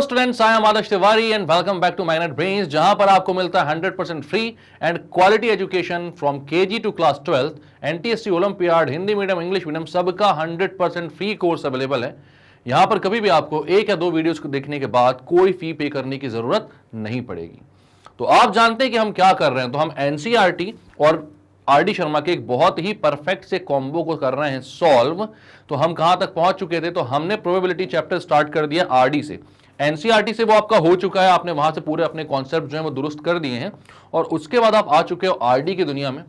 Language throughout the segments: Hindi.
Hello students, I am Adarsh Tiwari and welcome back to Magnet Brains, जहां पर आपको मिलता है 100% free and quality education from KG to class 12th। NTSC Olympiad, Hindi medium, English medium, सबका 100% फ्री कोर्स अवेलेबल है। यहां पर कभी भी आपको एक या दो वीडियोस को देखने के बाद कोई फी पे करने की जरूरत नहीं पड़ेगी। तो आप जानते हैं कि हम क्या कर रहे हैं। तो हम एनसीईआरटी और आरडी शर्मा के एक बहुत ही परफेक्ट से कॉम्बो को कर रहे हैं सॉल्व। तो हम कहां तक पहुंच चुके थे? तो हमने प्रोबेबिलिटी चैप्टर स्टार्ट कर दिया आरडी से। एनसीईआरटी से वो आपका हो चुका है, आपने वहां से पूरे अपने कॉन्सेप्ट जो है वो दुरुस्त कर दिए हैं, और उसके बाद आप आ चुके हो आरडी की दुनिया में,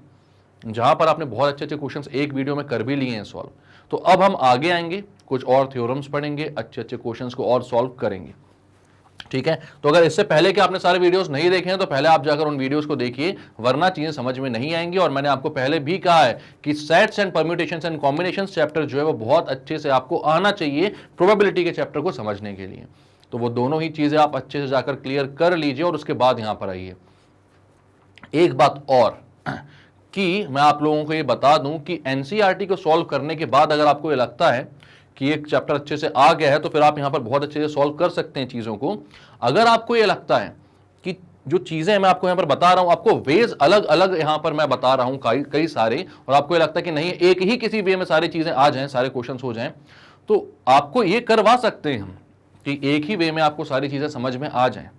जहां पर आपने बहुत अच्छे अच्छे क्वेश्चंस एक वीडियो में कर भी लिए हैं सॉल्व। तो अब हम आगे आएंगे, कुछ और थ्योरम्स पढ़ेंगे, अच्छे अच्छे क्वेश्चंस को और सॉल्व करेंगे। ठीक है, तो अगर इससे पहले कि आपने सारे वीडियोस नहीं देखे हैं तो पहले आप जाकर उन वीडियोस को देखिए, वरना चीजें समझ में नहीं आएंगी। और मैंने आपको पहले भी कहा है कि sets and permutations and combinations chapter जो है वो बहुत अच्छे से आपको आना चाहिए प्रोबेबिलिटी के चैप्टर को समझने के लिए। तो वो दोनों ही चीजें आप अच्छे से जाकर क्लियर कर लीजिए और उसके बाद यहां पर आइए। एक बात और कि मैं आप लोगों को ये बता दूं कि एनसीईआरटी को सॉल्व करने के बाद अगर आपको ये लगता है कि एक चैप्टर अच्छे से आ गया है तो फिर आप यहां पर बहुत अच्छे से सॉल्व कर सकते हैं चीजों को। अगर आपको ये लगता है कि जो चीजें मैं आपको यहां पर बता रहा हूं, आपको वेज अलग अलग यहां पर मैं बता रहा हूं कई सारे, और आपको ये लगता है कि नहीं एक ही किसी वे में सारी चीजें आ जाएं, सारे क्वेश्चन हो जाएं, तो आपको ये करवा सकते हैं हम कि एक ही वे में आपको सारी चीजें समझ में आ जाएं।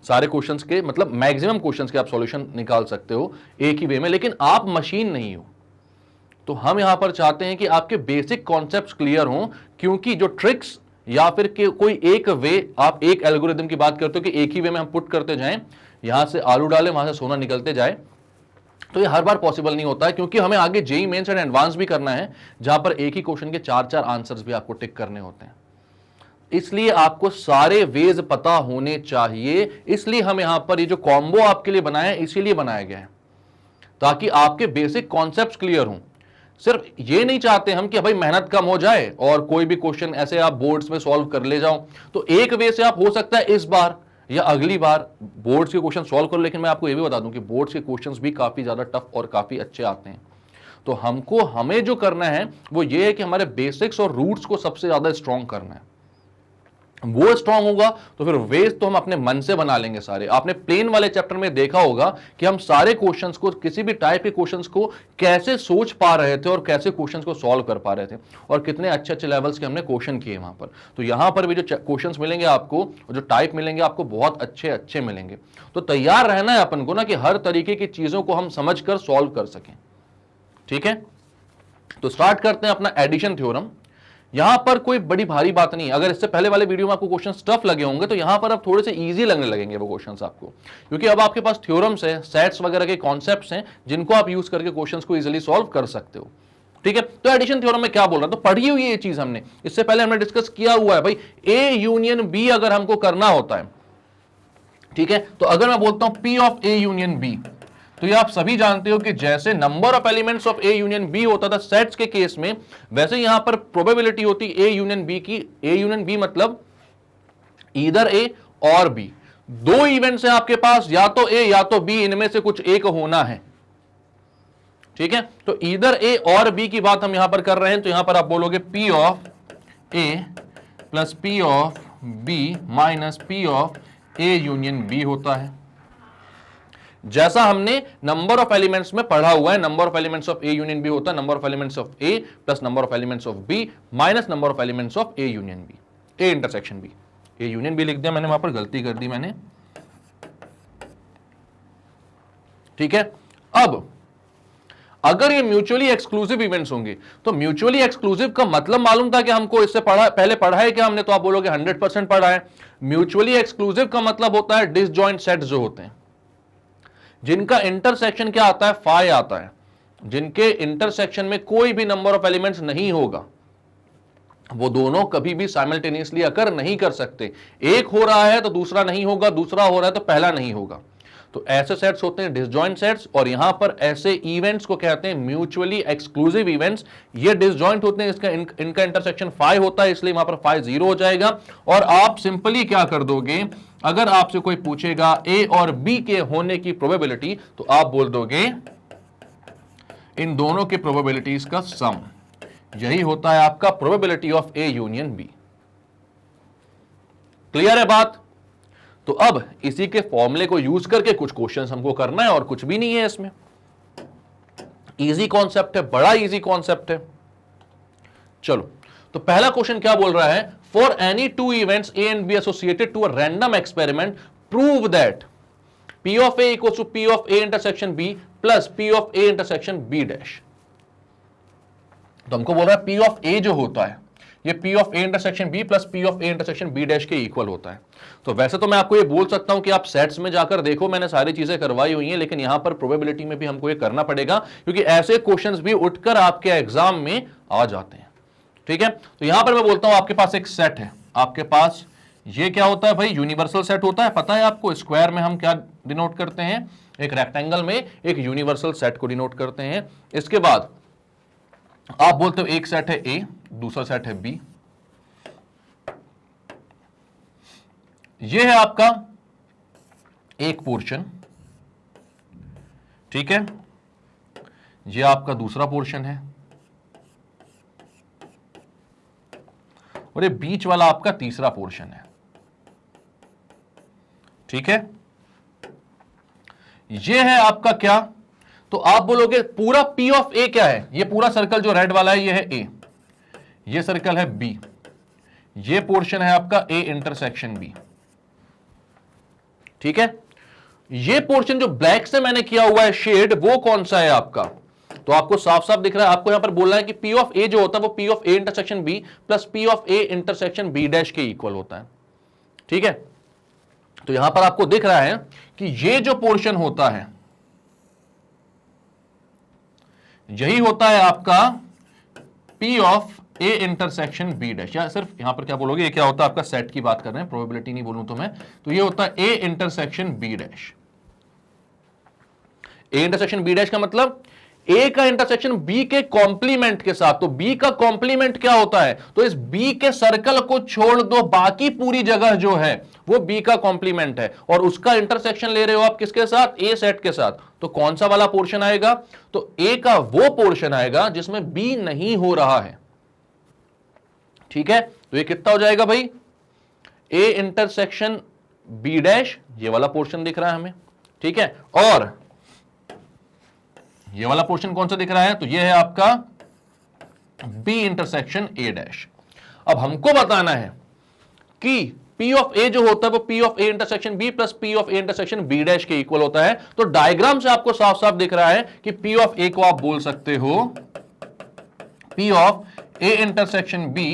सारे क्वेश्चंस के मतलब मैक्सिमम क्वेश्चंस के आप सॉल्यूशन निकाल सकते हो एक ही वे में, लेकिन आप मशीन नहीं हो। तो हम यहां पर चाहते हैं कि आपके बेसिक कॉन्सेप्ट्स क्लियर हों, क्योंकि जो ट्रिक्स या फिर कोई एक वे, आप एक एल्गोरिथम की बात करते हो कि एक ही वे में हम पुट करते जाएं, यहां से आलू डालें वहां से सोना निकलते जाए, तो ये हर बार पॉसिबल नहीं होता है, क्योंकि हमें आगे जेईई मेंस एंड एडवांस भी करना है, जहां पर एक ही क्वेश्चन के 4-4 आंसर्स भी आपको टिक करने होते हैं। इसलिए आपको सारे वेज पता होने चाहिए। इसलिए हम यहां पर ये जो कॉम्बो आपके लिए बनाया है इसीलिए बनाया गया है, ताकि आपके बेसिक कॉन्सेप्ट्स क्लियर हों। सिर्फ ये नहीं चाहते हम कि भाई मेहनत कम हो जाए और कोई भी क्वेश्चन ऐसे आप बोर्ड्स में सॉल्व कर ले जाओ। तो एक वे से आप हो सकता है इस बार या अगली बार बोर्ड्स के क्वेश्चन सॉल्व करो, लेकिन मैं आपको ये भी बता दूं कि बोर्ड्स के क्वेश्चंस भी काफी ज्यादा टफ और काफी अच्छे आते हैं। तो हमें जो करना है वो ये है कि हमारे बेसिक्स और रूट्स को सबसे ज्यादा स्ट्रॉन्ग करना है। वो स्ट्रांग होगा तो फिर वेज तो हम अपने मन से बना लेंगे सारे। आपने प्लेन वाले चैप्टर में देखा होगा कि हम सारे क्वेश्चंस को, किसी भी टाइप के क्वेश्चंस को कैसे सोच पा रहे थे और कैसे क्वेश्चंस को सॉल्व कर पा रहे थे, और कितने अच्छे अच्छे लेवल्स के हमने क्वेश्चन किए वहां पर। तो यहां पर भी जो क्वेश्चंस मिलेंगे आपको, जो टाइप मिलेंगे आपको, बहुत अच्छे अच्छे मिलेंगे। तो तैयार रहना है अपन को ना, कि हर तरीके की चीजों को हम समझ कर सॉल्व कर सकें। ठीक है, तो स्टार्ट करते हैं अपना एडिशन थ्योरम। यहां पर कोई बड़ी भारी बात नहीं है। अगर इससे पहले वाले वीडियो में आपको क्वेश्चन टफ लगे होंगे तो यहां पर अब थोड़े से इजी लगने लगेंगे वो क्वेश्चंस आपको, क्योंकि अब आपके पास थ्योरम्स है, सेट्स वगैरह के कॉन्सेप्ट्स हैं, जिनको आप यूज करके क्वेश्चंस को इजीली सॉल्व कर सकते हो। ठीक है, तो एडिशन थ्योरम में क्या बोल रहा है, तो पढ़ी हुई ये चीज हमने, इससे पहले हमने डिस्कस किया हुआ है भाई। ए यूनियन बी अगर हमको करना होता है, ठीक है, तो अगर मैं बोलता हूं P of A union B, तो ये आप सभी जानते हो कि जैसे number of elements of A union B होता था सेट्स के केस में, वैसे यहां पर प्रोबेबिलिटी होती ए यूनियन बी की। ए यूनियन बी मतलब ईदर ए और बी, दो इवेंट्स हैं आपके पास, या तो ए या तो बी, इनमें से कुछ एक होना है। ठीक है, तो ईदर ए और बी की बात हम यहां पर कर रहे हैं। तो यहां पर आप बोलोगे P of A plus P of B minus P of A union B होता है, जैसा हमने नंबर ऑफ एलिमेंट्स में पढ़ा हुआ है। Number of elements of A union B होता है number of elements of A plus number of elements of B minus number of elements of A union B, A intersection B. A union B लिख दिया मैंने, वहां पर गलती कर दी मैंने। ठीक है, अब अगर ये म्यूचुअली एक्सक्लूसिव इवेंट्स होंगे, तो म्यूचुअली एक्सक्लूसिव का मतलब मालूम था कि हमको इससे पहले पढ़ा है क्या हमने, तो आप बोलोगे 100% पढ़ा है। म्यूचुअली एक्सक्लूसिव का मतलब होता है डिसजॉइंट सेट्स जो होते हैं, जिनका इंटरसेक्शन क्या आता है, फाई आता है, जिनके इंटरसेक्शन में कोई भी नंबर ऑफ एलिमेंट्स नहीं होगा, वो दोनों कभी भी साइमल्टेनियसली अकर नहीं कर सकते। एक हो रहा है तो दूसरा नहीं होगा, दूसरा हो रहा है तो पहला नहीं होगा। तो ऐसे सेट्स होते हैं डिसजॉइंट सेट्स, और यहां पर ऐसे इवेंट्स को कहते हैं म्यूचुअली एक्सक्लूसिव इवेंट्स। ये डिसजॉइंट होते हैं, इनका इंटरसेक्शन फाई होता है, इसलिए वहां पर फाई 0 हो जाएगा। और आप सिंपली क्या कर दोगे, अगर आपसे कोई पूछेगा ए और बी के होने की प्रोबेबिलिटी, तो आप बोल दोगे इन दोनों के प्रोबेबिलिटीज का सम। यही होता है आपका probability of A union B. Clear है बात? तो अब इसी के फॉर्मूले को यूज करके कुछ क्वेश्चंस हमको करना है और कुछ भी नहीं है इसमें। इजी कॉन्सेप्ट है, बड़ा इजी कॉन्सेप्ट है। चलो, तो पहला क्वेश्चन क्या बोल रहा है, for any two events A and B associated to a random experiment prove that P of A equals to P of A intersection B plus P of A intersection B dash। तो हमको बोल रहा है P of A जो होता है ये P of A intersection B plus P of A intersection B dash के इक्वल होता है। तो वैसे तो मैं आपको ये बोल सकता हूं कि आप सेट्स में जाकर देखो, मैंने सारी चीजें करवाई हुई हैं, लेकिन यहां पर प्रोबेबिलिटी में भी हमको ये करना पड़ेगा क्योंकि ऐसे क्वेश्चंस भी उठकर आपके एग्जाम में आ जाते हैं। ठीक है, तो यहां पर मैं बोलता हूं आपके पास एक सेट है, आपके पास ये क्या होता है भाई, यूनिवर्सल सेट होता है। पता है आपको स्क्वायर में हम क्या डिनोट करते हैं, एक रेक्टेंगल में एक यूनिवर्सल सेट को डिनोट करते हैं। इसके बाद आप बोलते हो एक सेट है ए, दूसरा सेट है बी। ये है आपका एक पोर्शन, ठीक है, ये आपका दूसरा पोर्शन है और ये बीच वाला आपका तीसरा पोर्शन है। ठीक है, ये है आपका क्या, तो आप बोलोगे पूरा P ऑफ A क्या है, ये पूरा सर्कल जो रेड वाला है ये है A, ये सर्कल है B, ये पोर्शन है आपका A इंटरसेक्शन B। ठीक है, ये पोर्शन जो ब्लैक से मैंने किया हुआ है शेड वो कौन सा है आपका, तो आपको साफ साफ दिख रहा है, आपको यहां पर बोलना है कि P ऑफ A जो होता है वो P of A intersection B plus P of A intersection B dash के इक्वल होता है। ठीक है, तो यहां पर आपको दिख रहा है कि ये जो पोर्शन होता है यही होता है आपका P of A intersection B dash, या सिर्फ यहां पर क्या बोलोगे, ये क्या होता है आपका सेट की बात कर रहे हैं, प्रोबेबिलिटी नहीं बोलूं तो मैं, तो ये होता है A intersection B dash. A intersection B dash का मतलब A का इंटरसेक्शन B के कॉम्प्लीमेंट के साथ, तो B का कॉम्प्लीमेंट क्या होता है, तो इस B के सर्कल को छोड़ दो, बाकी पूरी जगह जो है वो B का कॉम्प्लीमेंट है और उसका इंटरसेक्शन ले रहे हो आप किसके साथ, A सेट के साथ। तो कौन सा वाला पोर्शन आएगा, तो A का वो पोर्शन आएगा जिसमें B नहीं हो रहा है। ठीक है, तो ये कितना हो जाएगा भाई, A इंटरसेक्शन B डैश, ये वाला पोर्शन दिख रहा है हमें। ठीक है, और ये वाला पोर्शन कौन सा दिख रहा है, तो ये है आपका B इंटरसेक्शन A डैश। अब हमको बताना है कि P ऑफ A जो होता है वो P of A intersection B plus P of A intersection B dash के इक्वल होता है। तो डायग्राम से आपको साफ साफ दिख रहा है कि P ऑफ A को आप बोल सकते हो P of A intersection B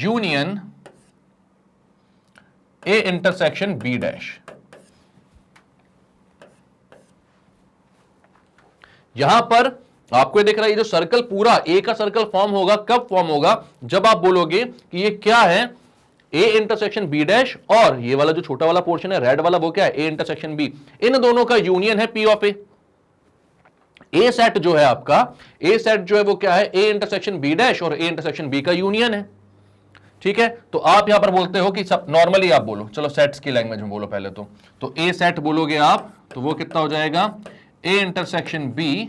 union A intersection B dash. यहां पर आपको दिख रहा है ये जो सर्कल पूरा ए का सर्कल फॉर्म होगा, कब फॉर्म होगा, जब आप बोलोगे कि ये क्या है, ए इंटरसेक्शन बी डैश, और ये वाला जो छोटा वाला पोर्शन है रेड वाला वो क्या है, ए इंटरसेक्शन बी। इन दोनों का यूनियन है P of A. A set जो है आपका, ए सेट जो है वो क्या है, ए इंटरसेक्शन बी डैश और ए इंटरसेक्शन बी का यूनियन है। ठीक है, तो आप यहां पर बोलते हो कि सब नॉर्मली आप बोलो, चलो सेट्स की लैंग्वेज में बोलो पहले तो ए सेट बोलोगे आप, तो वो कितना हो जाएगा, A intersection B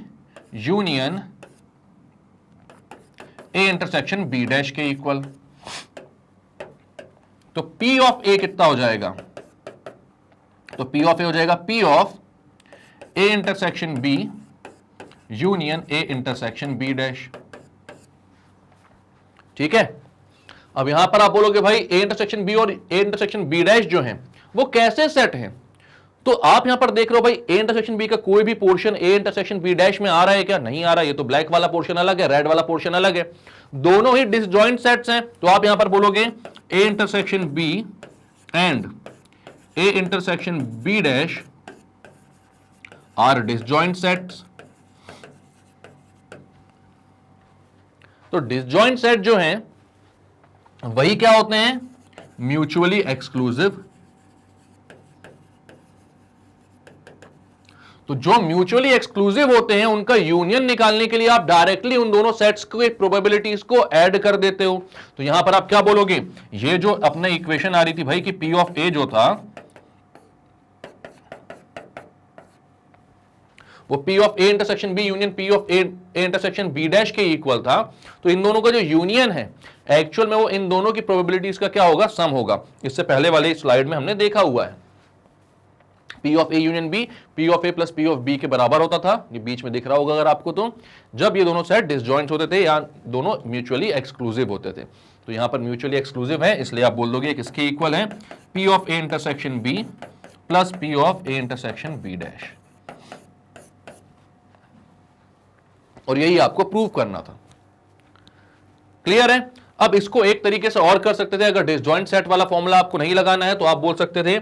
union A intersection B dash के इक्वल। तो P ऑफ A कितना हो जाएगा, तो P ऑफ A हो जाएगा P of A intersection B union A intersection B dash. ठीक है, अब यहां पर आप बोलोगे भाई A इंटरसेक्शन B और A इंटरसेक्शन B डैश जो हैं वो कैसे सेट हैं, तो आप यहां पर देख रहे हो भाई A इंटरसेक्शन B का कोई भी portion A intersection B dash में आ रहा है क्या, नहीं आ रहा है। ये तो ब्लैक वाला पोर्शन अलग है, रेड वाला पोर्शन अलग है, दोनों ही डिसजॉइंट सेट्स हैं। तो आप यहां पर बोलोगे A intersection B and A intersection B dash are disjoint sets. तो डिसजॉइंट सेट जो हैं वही क्या होते हैं, म्यूचुअली एक्सक्लूसिव। तो जो म्यूचुअली एक्सक्लूसिव होते हैं उनका यूनियन निकालने के लिए आप डायरेक्टली उन दोनों सेट्स के प्रोबेबिलिटीज को ऐड कर देते हो। तो यहां पर आप क्या बोलोगे, ये जो अपने इक्वेशन आ रही थी भाई कि P ऑफ A जो था वो P of A intersection B union P of A intersection B dash के इक्वल था, तो इन दोनों का जो यूनियन है एक्चुअल में वो इन दोनों की प्रोबेबिलिटीज का क्या होगा, सम होगा। इससे पहले वाले स्लाइड में हमने देखा हुआ है। P of A union B P of A plus P of B के बराबर होता था, ये बीच में दिख रहा होगा अगर आपको, तो जब ये दोनों सेट डिसजॉइंट होते थे या दोनों म्यूचुअली एक्सक्लूसिव होते थे। तो यहां पर म्यूचुअली एक्सक्लूसिव है, इसलिए आप बोल दोगे किसके इक्वल है, P of A intersection B plus P of A intersection B dash, और यही आपको प्रूव करना था। क्लियर है? अब इसको एक तरीके से और कर सकते थे, अगर डिसजॉइंट सेट वाला फॉर्मूला आपको नहीं लगाना है तो आप बोल सकते थे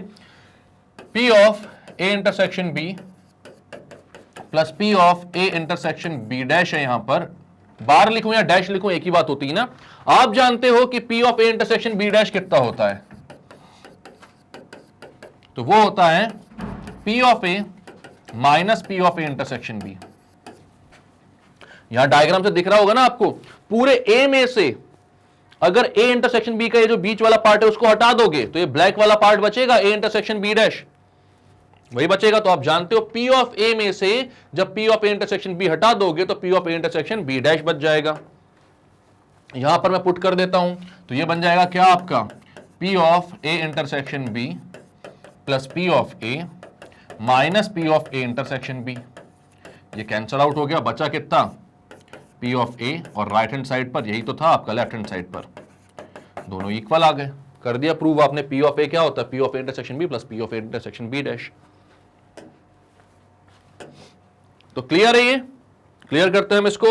P of A intersection B plus P of A intersection B dash है, यहां पर बार लिखूं या डैश लिखूं एक ही बात होती है ना। आप जानते हो कि P of A intersection B dash कितना होता है, तो वो होता है P of A minus P of A intersection B। यहां डायग्राम से दिख रहा होगा ना आपको, पूरे A में से अगर A इंटरसेक्शन B का ये जो बीच वाला पार्ट है उसको हटा दोगे तो ये ब्लैक वाला पार्ट बचेगा, A इंटरसेक्शन B डैश वही बचेगा। तो आप जानते हो P ऑफ A में से जब P of A intersection B हटा दोगे तो P of A intersection B dash बच जाएगा। यहां पर मैं पुट कर देता हूं, तो ये बन जाएगा क्या आपका, P of A intersection B plus P of A minus P of A intersection B। ये कैंसल आउट हो गया, बचा कितना, P ऑफ A, और राइट हैंड साइड पर यही तो था आपका लेफ्ट हैंड साइड पर, दोनों इक्वल आ गए। कर दिया प्रूव आपने, P ऑफ A क्या होता है, P of A intersection B plus P of A intersection B dash. तो क्लियर है, ये क्लियर करते हैं हम इसको।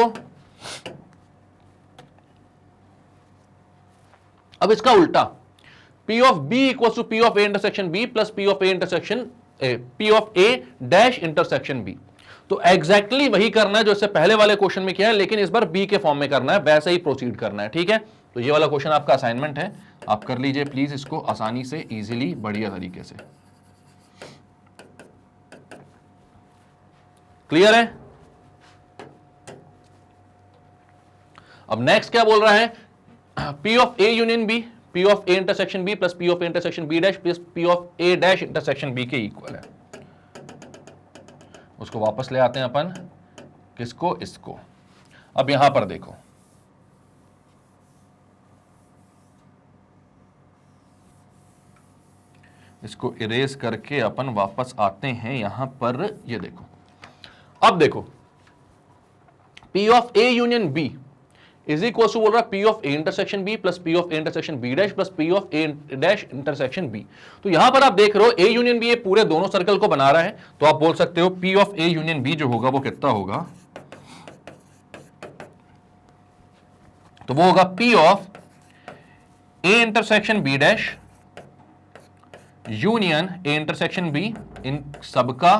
अब इसका उल्टा, P of B equal to P of A intersection B plus P of A intersection P of A dash intersection B। तो एग्जैक्टली वही करना है जो इससे पहले वाले क्वेश्चन में किया है, लेकिन इस बार B के फॉर्म में करना है, वैसे ही प्रोसीड करना है। ठीक है, तो ये वाला क्वेश्चन आपका असाइनमेंट है, आप कर लीजिए प्लीज इसको आसानी से, इजीली, बढ़िया तरीके से। क्लियर है? अब नेक्स्ट क्या बोल रहा है, P of A union B P of A intersection B plus P of A intersection B dash plus P of A dash intersection B के इक्वल है। उसको वापस ले आते हैं अपन, किसको, इसको। अब यहां पर देखो, इसको इरेज करके अपन वापस आते हैं यहां पर, ये देखो। अब देखो P of A union B is equal to बोल रहा है P of A intersection B plus P of A intersection B dash plus P of A dash intersection B। तो यहां पर आप देख रहे हो A यूनियन B ये पूरे दोनों सर्कल को बना रहा है, तो आप बोल सकते हो P of A union B जो होगा वो कितना होगा, तो वो होगा P of A intersection B dash union A intersection B। इन सबका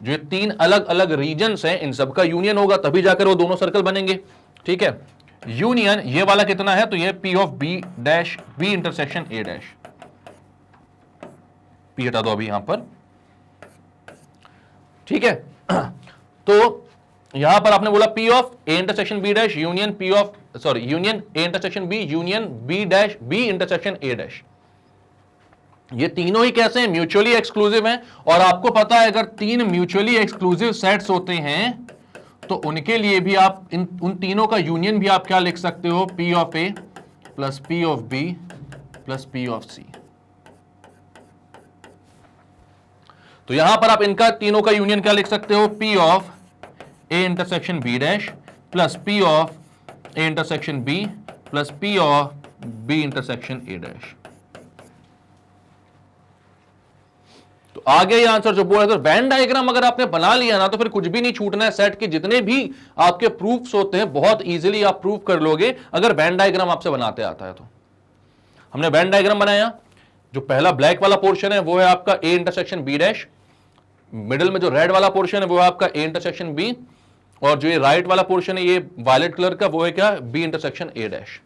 जो तीन अलग अलग रीजन्स हैं इन सबका यूनियन होगा, तभी जाकर वो दोनों सर्कल बनेंगे। ठीक है, यूनियन ये वाला कितना है, तो ये P of B dash B intersection A dash, P हटा दो अभी यहां पर। ठीक है, तो यहां पर आपने बोला P of A intersection B dash union P of union A intersection B union B dash B intersection A dash. ये तीनों ही कैसे हैं, म्यूचुअली एक्सक्लूसिव हैं, और आपको पता है अगर तीन म्यूचुअली एक्सक्लूसिव सेट्स होते हैं तो उनके लिए भी आप उन तीनों का यूनियन भी आप क्या लिख सकते हो, P of A plus P of B plus P of C। तो यहां पर आप इनका तीनों का यूनियन क्या लिख सकते हो, P of A intersection B dash plus P of A intersection B plus P of B intersection A dash. तो आगे ये आंसर जो बोला, तो वेन डायग्राम अगर आपने बना लिया ना तो फिर कुछ भी नहीं छूटना है। सेट के जितने भी आपके प्रूफ्स होते हैं बहुत इजीली आप प्रूफ कर लोगे अगर वेन डायग्राम आपसे बनाते आता है। तो हमने वेन डायग्राम बनाया, जो पहला ब्लैक वाला पोर्शन है वो है आपका A intersection B dash, middle में जो रेड वाला पोर्शन है वो है आपका A इंटरसेक्शन B, और जो ये राइट वाला पोर्शन है ये वायलेट कलर का वो है क्या, B इंटरसेक्शन A डैश।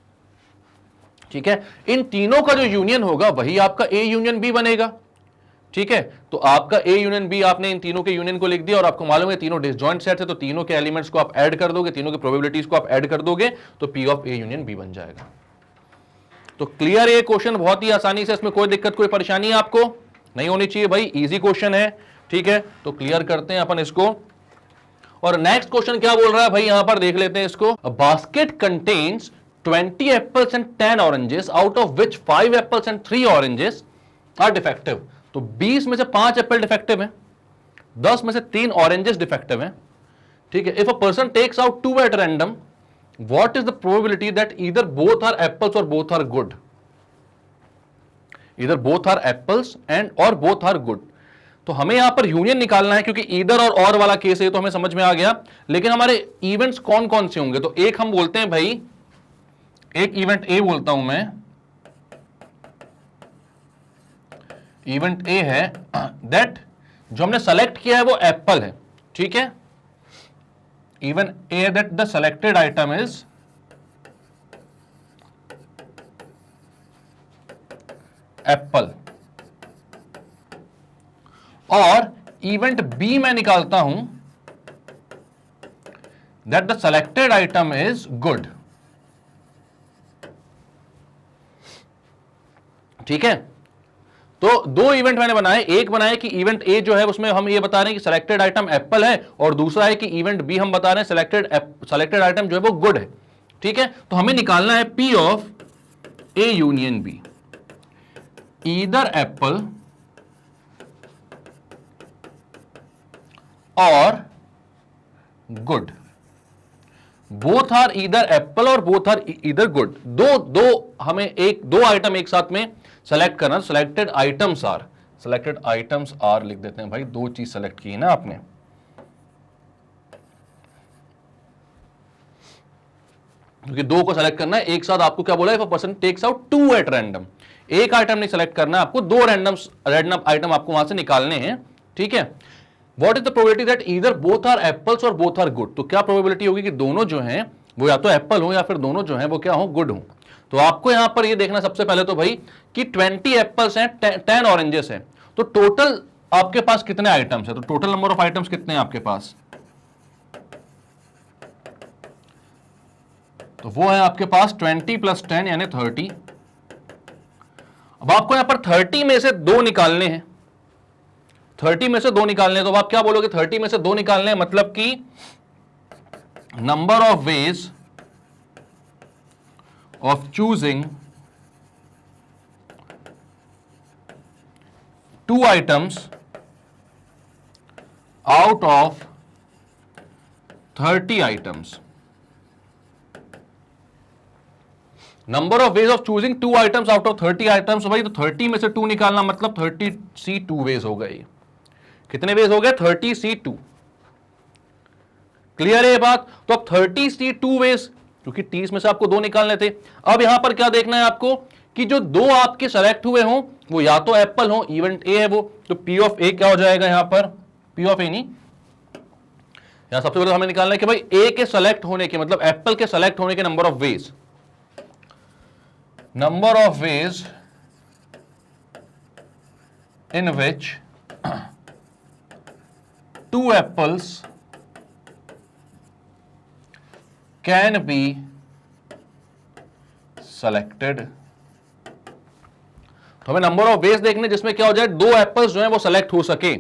ठीक है, इन तीनों का जो यूनियन होगा वही आपका A यूनियन B बनेगा। ठीक है, तो आपका A यूनियन B, आपने इन तीनों के यूनियन को लिख दिया, और आपको मालूम है तीनों डिसजॉइंट सेट है, तो तीनों के एलिमेंट्स को आप ऐड कर दोगे, तीनों की प्रोबेबिलिटीज को आप ऐड कर दोगे तो P of A union B बन जाएगा। तो क्लियर, ये क्वेश्चन बहुत ही आसानी से, इसमें कोई दिक्कत कोई परेशानी आपको नहीं होनी चाहिए भाई, इजी क्वेश्चन है। ठीक है, तो क्लियर करते हैं अपन इसको। और नेक्स्ट क्वेश्चन क्या बोल रहा है भाई, यहां पर देख लेते हैं इसको। Basket contains 20 apples and 10 oranges out of which 5 apples and 3 oranges are defective. तो 20 में से 5 एप्पल डिफेक्टिव है, 10 में से 3 ऑरेंजेस डिफेक्टिव है, ठीक है। If a person takes out 2 at random, what is the probability that either both are apples और both are good. Either both are apples and और बोथ आर गुड। तो हमें यहां पर यूनियन निकालना है, क्योंकि ईदर और वाला केस है तो हमें समझ में आ गया। लेकिन हमारे इवेंट्स कौन कौन से होंगे, तो एक हम बोलते हैं भाई, एक इवेंट ए बोलता हूं मैं, इवेंट ए है दैट जो हमने सेलेक्ट किया है वो एप्पल है, ठीक है। Even a that the selected item is Apple. और इवेंट बी मैं निकालता हूं that the selected item is good, ठीक है। तो दो इवेंट मैंने बनाए, एक बनाया कि इवेंट ए जो है उसमें हम ये बता रहे हैं कि सिलेक्टेड आइटम एप्पल है, और दूसरा है कि इवेंट बी हम बता रहे हैं सिलेक्टेड आइटम जो है वो गुड है, ठीक है। तो हमें निकालना है P of A union B, either apple और good, both are either apple और बोथ आर ईदर गुड। दो हमें दो आइटम एक साथ में सेलेक्ट करना। सेलेक्टेड आइटम्स आर लिख देते हैं भाई, दो चीज सेलेक्ट की है ना आपने, क्योंकि दो को सेलेक्ट करना है एक साथ। आपको क्या बोला है, if a person takes out 2 at random, एक आइटम नहीं सेलेक्ट करना है आपको, दो रैंडम आइटम आपको वहां से निकालने हैं, ठीक है। What is the probability that either both are apples और बोथ आर गुड। तो क्या प्रोबेबिलिटी होगी कि दोनों जो हैं वो या तो एप्पल हो या फिर दोनों जो हैं वो क्या हो, गुड हो। तो आपको यहां पर ये देखना सबसे पहले तो भाई कि 20 एप्पल्स हैं, 10 ऑरेंजेस हैं, तो टोटल आपके पास कितने आइटम्स हैं, तो टोटल नंबर ऑफ आइटम्स कितने हैं आपके पास, तो वो है आपके पास 20 + 10 यानी 30। अब आपको यहां पर 30 में से दो निकालने हैं, 30 में से दो निकालने हैं, तो आप क्या बोलोगे, 30 में से दो निकालने हैं मतलब कि number of veg of choosing 2 items out of 30 items. Number of ways of choosing 2 items out of 30 items। भाई तो 30 में से 2 निकालना मतलब 30C2 वेज हो गए। कितने वेज हो गए, 30C2। क्लियर है ये बात। तो अब 30C2 वेज, क्योंकि 30 में से आपको दो निकालने थे। अब यहां पर क्या देखना है आपको कि जो दो आपके सेलेक्ट हुए हों वो या तो एप्पल हो, इवेंट ए है वो, तो पी ऑफ ए क्या हो जाएगा यहां पर, पी ऑफ ए नहीं, यहां सबसे पहले हमें निकालना है कि भाई ए के सेलेक्ट होने के मतलब एप्पल के सेलेक्ट होने के number of veg, number of ways in which 2 apples can be selected। तो हमें नंबर ऑफ वेज देखने जिसमें क्या हो जाए, दो एप्पल्स जो है वो सेलेक्ट हो सके।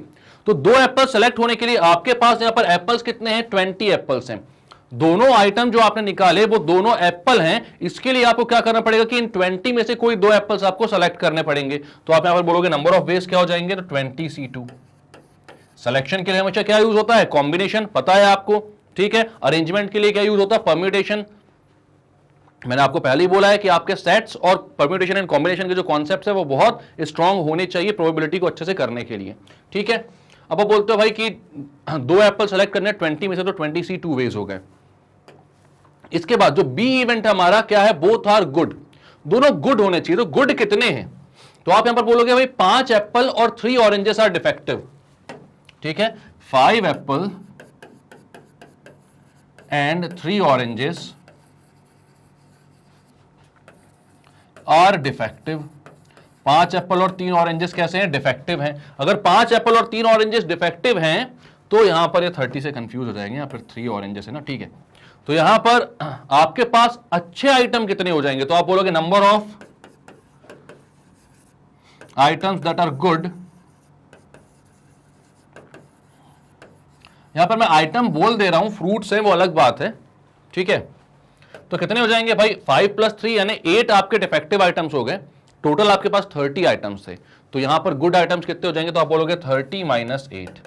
तो दो एप्पल्स सेलेक्ट होने के लिए आपके पास यहां पर एप्पल्स कितने हैं, 20 एप्पल्स हैं। दोनों आइटम जो आपने निकाले वो दोनों एप्पल हैं। इसके लिए आपको क्या करना पड़ेगा कि इन 20 में से कोई दो एप्पल्स आपको सेलेक्ट करने पड़ेंगे। तो आप यहां पर बोलोगे नंबर ऑफ वेज क्या हो जाएंगे, तो 20C2। सिलेक्शन के लिए हमेशा क्या यूज होता है, कॉम्बिनेशन, पता है आपको, ठीक है। अरेंजमेंट के लिए क्या यूज होता है, परम्यूटेशन। मैंने आपको पहले ही बोला है कि आपके सेट्स और परम्यूटेशन एंड कॉम्बिनेशन के जो कॉन्सेप्ट्स है वो बहुत स्ट्रांग होने चाहिए प्रोबेबिलिटी को अच्छे से करने के लिए, ठीक है। अब आप बोलते हो भाई कि दो एप्पल सेलेक्ट करने 20 में से, तो 20C2 वेज हो गए। इसके बाद जो बी इवेंट हमारा क्या है, बोथ आर गुड, दोनों गुड होने चाहिए। तो गुड कितने हैं, तो आप यहां पर बोलोगे भाई 5 एप्पल और 3 ऑरेंजेस आर डिफेक्टिव, ठीक है। 5 Apple and 3 oranges are defective। 5 Apple और 3 ऑरेंजेस कैसे हैं, डिफेक्टिव हैं। अगर 5 एप्पल और 3 ऑरेंजेस डिफेक्टिव हैं तो यहां पर ये 30 से कंफ्यूज हो जाएंगे, यहां पर 3 ऑरेंजेस है ना, ठीक है। तो यहां पर आपके पास अच्छे आइटम कितने हो जाएंगे, तो आप बोलोगे number of items that are good यहां पर मैं आइटम बोल दे रहा हूं, फ्रूट्स है वो अलग बात है, ठीक है। तो कितने हो जाएंगे भाई, 5 + 3 यानी 8 आपके डिफेक्टिव आइटम्स हो गए। टोटल आपके पास 30 आइटम्स थे, तो यहां पर गुड आइटम्स कितने हो जाएंगे, तो आप बोलोगे 30 - 8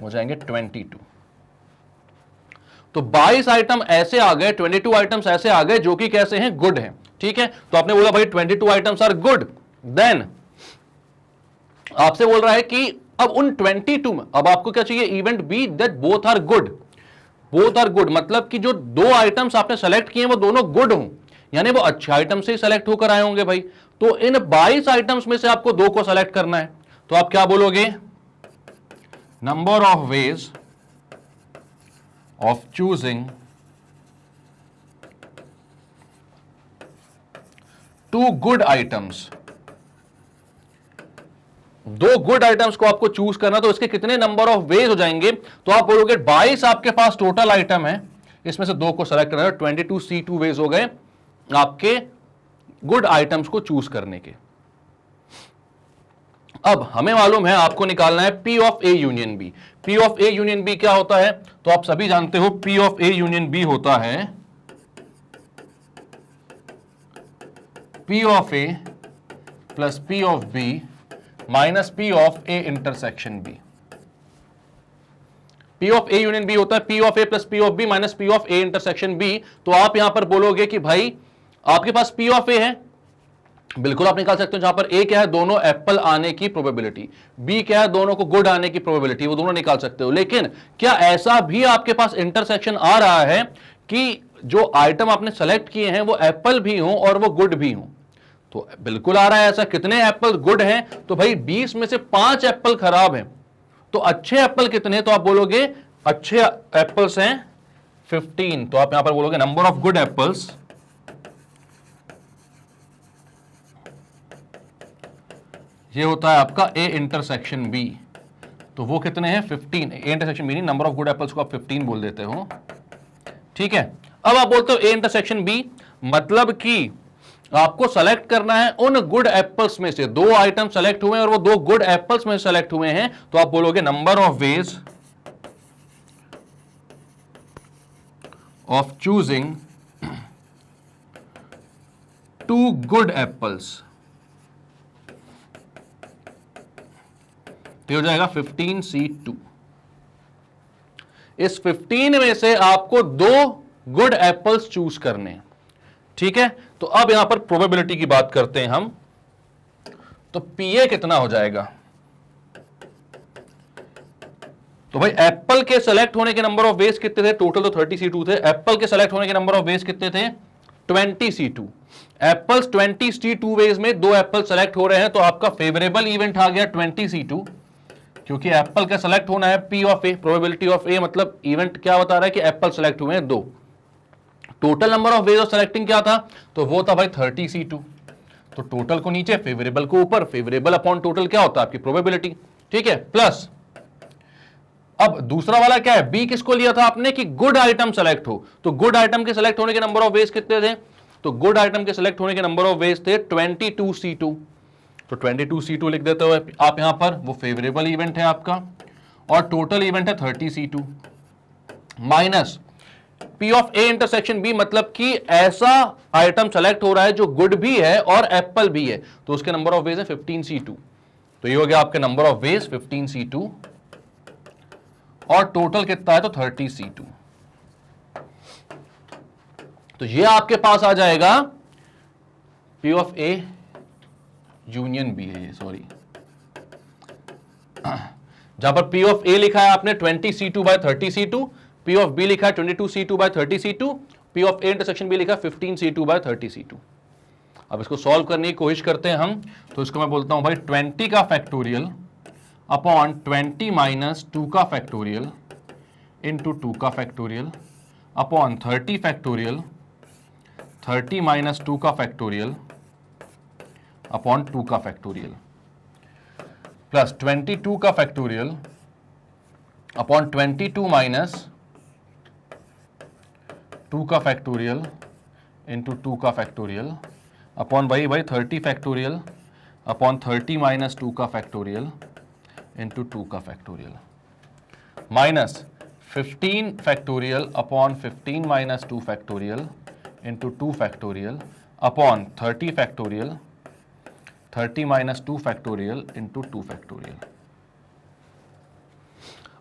हो जाएंगे 22। तो 22 आइटम ऐसे आ गए, 22 आइटम्स ऐसे आ गए जो कि कैसे हैं, गुड हैं, ठीक है। तो आपने बोला भाई 22 आइटम्स आर गुड, देन आपसे बोल रहा है कि अब उन 22 में अब आपको क्या चाहिए, event B that both are good. Both are good मतलब कि जो दो आइटम्स आपने सेलेक्ट किए वो दोनों गुड हों, यानी वो अच्छे आइटम से ही सेलेक्ट होकर आए होंगे भाई। तो इन 22 आइटम्स में से आपको दो को सेलेक्ट करना है, तो आप क्या बोलोगे, number of ways of choosing two good items. दो गुड आइटम्स को आपको चूज करना, तो इसके कितने नंबर ऑफ वेज हो जाएंगे, तो आप बोलोगे 22 आपके पास टोटल आइटम है, इसमें से दो को सेलेक्ट करना है, 22 C2 वेज हो गए आपके गुड आइटम्स को चूज करने के। अब हमें मालूम है आपको निकालना है P of A union B। P of A union B क्या होता है, तो आप सभी जानते हो P of A union B होता है P of A plus P of B minus P of A intersection B। P of A union B होता है P of A plus P of B minus P of A intersection B। तो आप यहां पर बोलोगे कि भाई आपके पास P ऑफ A है, बिल्कुल आप निकाल सकते हो, जहां पर A क्या है, दोनों एप्पल आने की प्रोबेबिलिटी, B क्या है, दोनों को गुड आने की प्रोबेबिलिटी, वो दोनों निकाल सकते हो। लेकिन क्या ऐसा भी आपके पास इंटरसेक्शन आ रहा है कि जो आइटम आपने सेलेक्ट किए हैं वो एप्पल भी हों और वो गुड भी हों, तो बिल्कुल आ रहा है ऐसा। कितने एप्पल गुड हैं, तो भाई 20 में से 5 एप्पल खराब हैं, तो अच्छे एप्पल कितने, तो आप बोलोगे अच्छे एप्पल्स हैं 15। तो आप यहां पर बोलोगे नंबर ऑफ गुड एप्पल्स ये होता है आपका A इंटरसेक्शन B, तो वो कितने हैं 15। A इंटरसेक्शन B नहीं, नंबर ऑफ गुड एप्पल्स को आप 15 बोल देते हो, ठीक है। अब आप बोलते हो A इंटरसेक्शन B, मतलब कि आपको सेलेक्ट करना है उन गुड एप्पल्स में से, दो आइटम सेलेक्ट हुए हैं और वो दो गुड एप्पल्स में सेलेक्ट हुए हैं, तो आप बोलोगे number of ways of choosing two good apples, तो हो जाएगा 15 C2। इस 15 में से आपको दो गुड एप्पल्स चूज करने हैं, ठीक है। तो अब यहां पर प्रोबेबिलिटी की बात करते हैं हम, तो PA कितना हो जाएगा, तो भाई एप्पल के सेलेक्ट होने के नंबर ऑफ वेज कितने थे, टोटल तो 30 C2 थे, एप्पल के सेलेक्ट होने के नंबर ऑफ वेज कितने थे 20 C2। एप्पल्स 20 C2 वेज में दो एप्पल सेलेक्ट हो रहे हैं, तो आपका फेवरेबल इवेंट आ गया 20 C2, क्योंकि एप्पल का सेलेक्ट होना है P of A, probability of A मतलब इवेंट क्या बता रहा है कि एप्पल सेलेक्ट हुए हैं दो। Total number of ways of selecting क्या था, तो वो था भाई 30 C2। तो टोटल को नीचे, फेवरेबल को ऊपर, फेवरेबल अपॉन टोटल क्या होता है आपकी प्रोबेबिलिटी, ठीक है, प्लस अब दूसरा वाला क्या है, बी किसको लिया था आपने कि गुड आइटम सेलेक्ट हो, तो गुड आइटम के सेलेक्ट होने के नंबर ऑफ वेज कितने थे, तो गुड आइटम के सेलेक्ट होने के नंबर ऑफ वेज थे 22 C2। तो 22 C2 लिख देते हो आप यहां पर, वो फेवरेबल इवेंट है आपका, और टोटल इवेंट है 30 C2 minus P of A intersection B, मतलब कि ऐसा आइटम सेलेक्ट हो रहा है जो गुड भी है और एप्पल भी है, तो उसके नंबर ऑफ वेज है 15 C2। तो ये हो गया आपके नंबर ऑफ वेज 15 C2, और टोटल कितना है तो 30 C2। तो ये आपके पास आ जाएगा P of A union B है ये, सॉरी, जहां पर P ऑफ A लिखा है आपने 20 C2 by 30 C2, P of B लिखा है 22 C2 by 30 C2, P of A intersection B लिखा है 15 C2 बाय 30 C2। अब इसको सॉल्व करने की कोशिश करते हैं हम, तो इसको मैं बोलता हूं भाई 20 का फैक्टोरियल अपॉन 20 माइनस 2 का फैक्टोरियल इंटू 2 का फैक्टोरियल अपॉन 30 फैक्टोरियल 30 माइनस 2 का फैक्टोरियल अपॉन 2 का फैक्टोरियल प्लस 22 का फैक्टोरियल अपॉन 22 माइनस 2 का फैक्टोरियल इंटू 2 का फैक्टोरियल अपॉन भाई 30 फैक्टोरियल अपॉन 30 माइनस 2 का फैक्टोरियल इंटू 2 का factorial. Minus 15 factorial upon 15 minus 2 factorial into 2 factorial upon 30 factorial 30 minus 2 factorial into 2 factorial.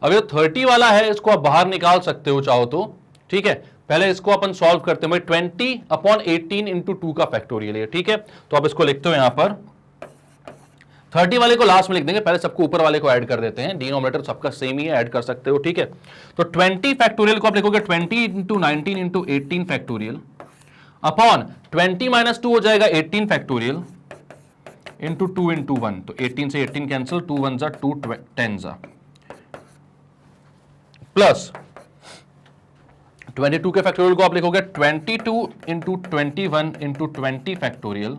अब ये 30 वाला है, इसको आप बाहर निकाल सकते हो चाहो तो, ठीक है। पहले इसको अपन सॉल्व करते हैं। 20 अपॉन 18 इंटू 2 का फैक्टोरियल है, ठीक है। तो आप इसको लिखते हो यहां पर, 30 वाले को लास्ट में लिख देंगे, पहले सबको ऊपर वाले को ऐड कर देते हैं। डिनोमिनेटर सबका सेम ही है, ऐड कर सकते हो, ठीक है। तो 20 फैक्टोरियल को आप लिखोगे 20 into 19 into 18 factorial upon 20 minus 2 हो जाएगा 18 फैक्टोरियल इंटू 2 इंटू 1। तो 18 से 18 कैंसिल, 2 1 जा 2 10 जा, प्लस 22 के फैक्टोरियल को आप लिखोगे 22 into 21 into 20 factorial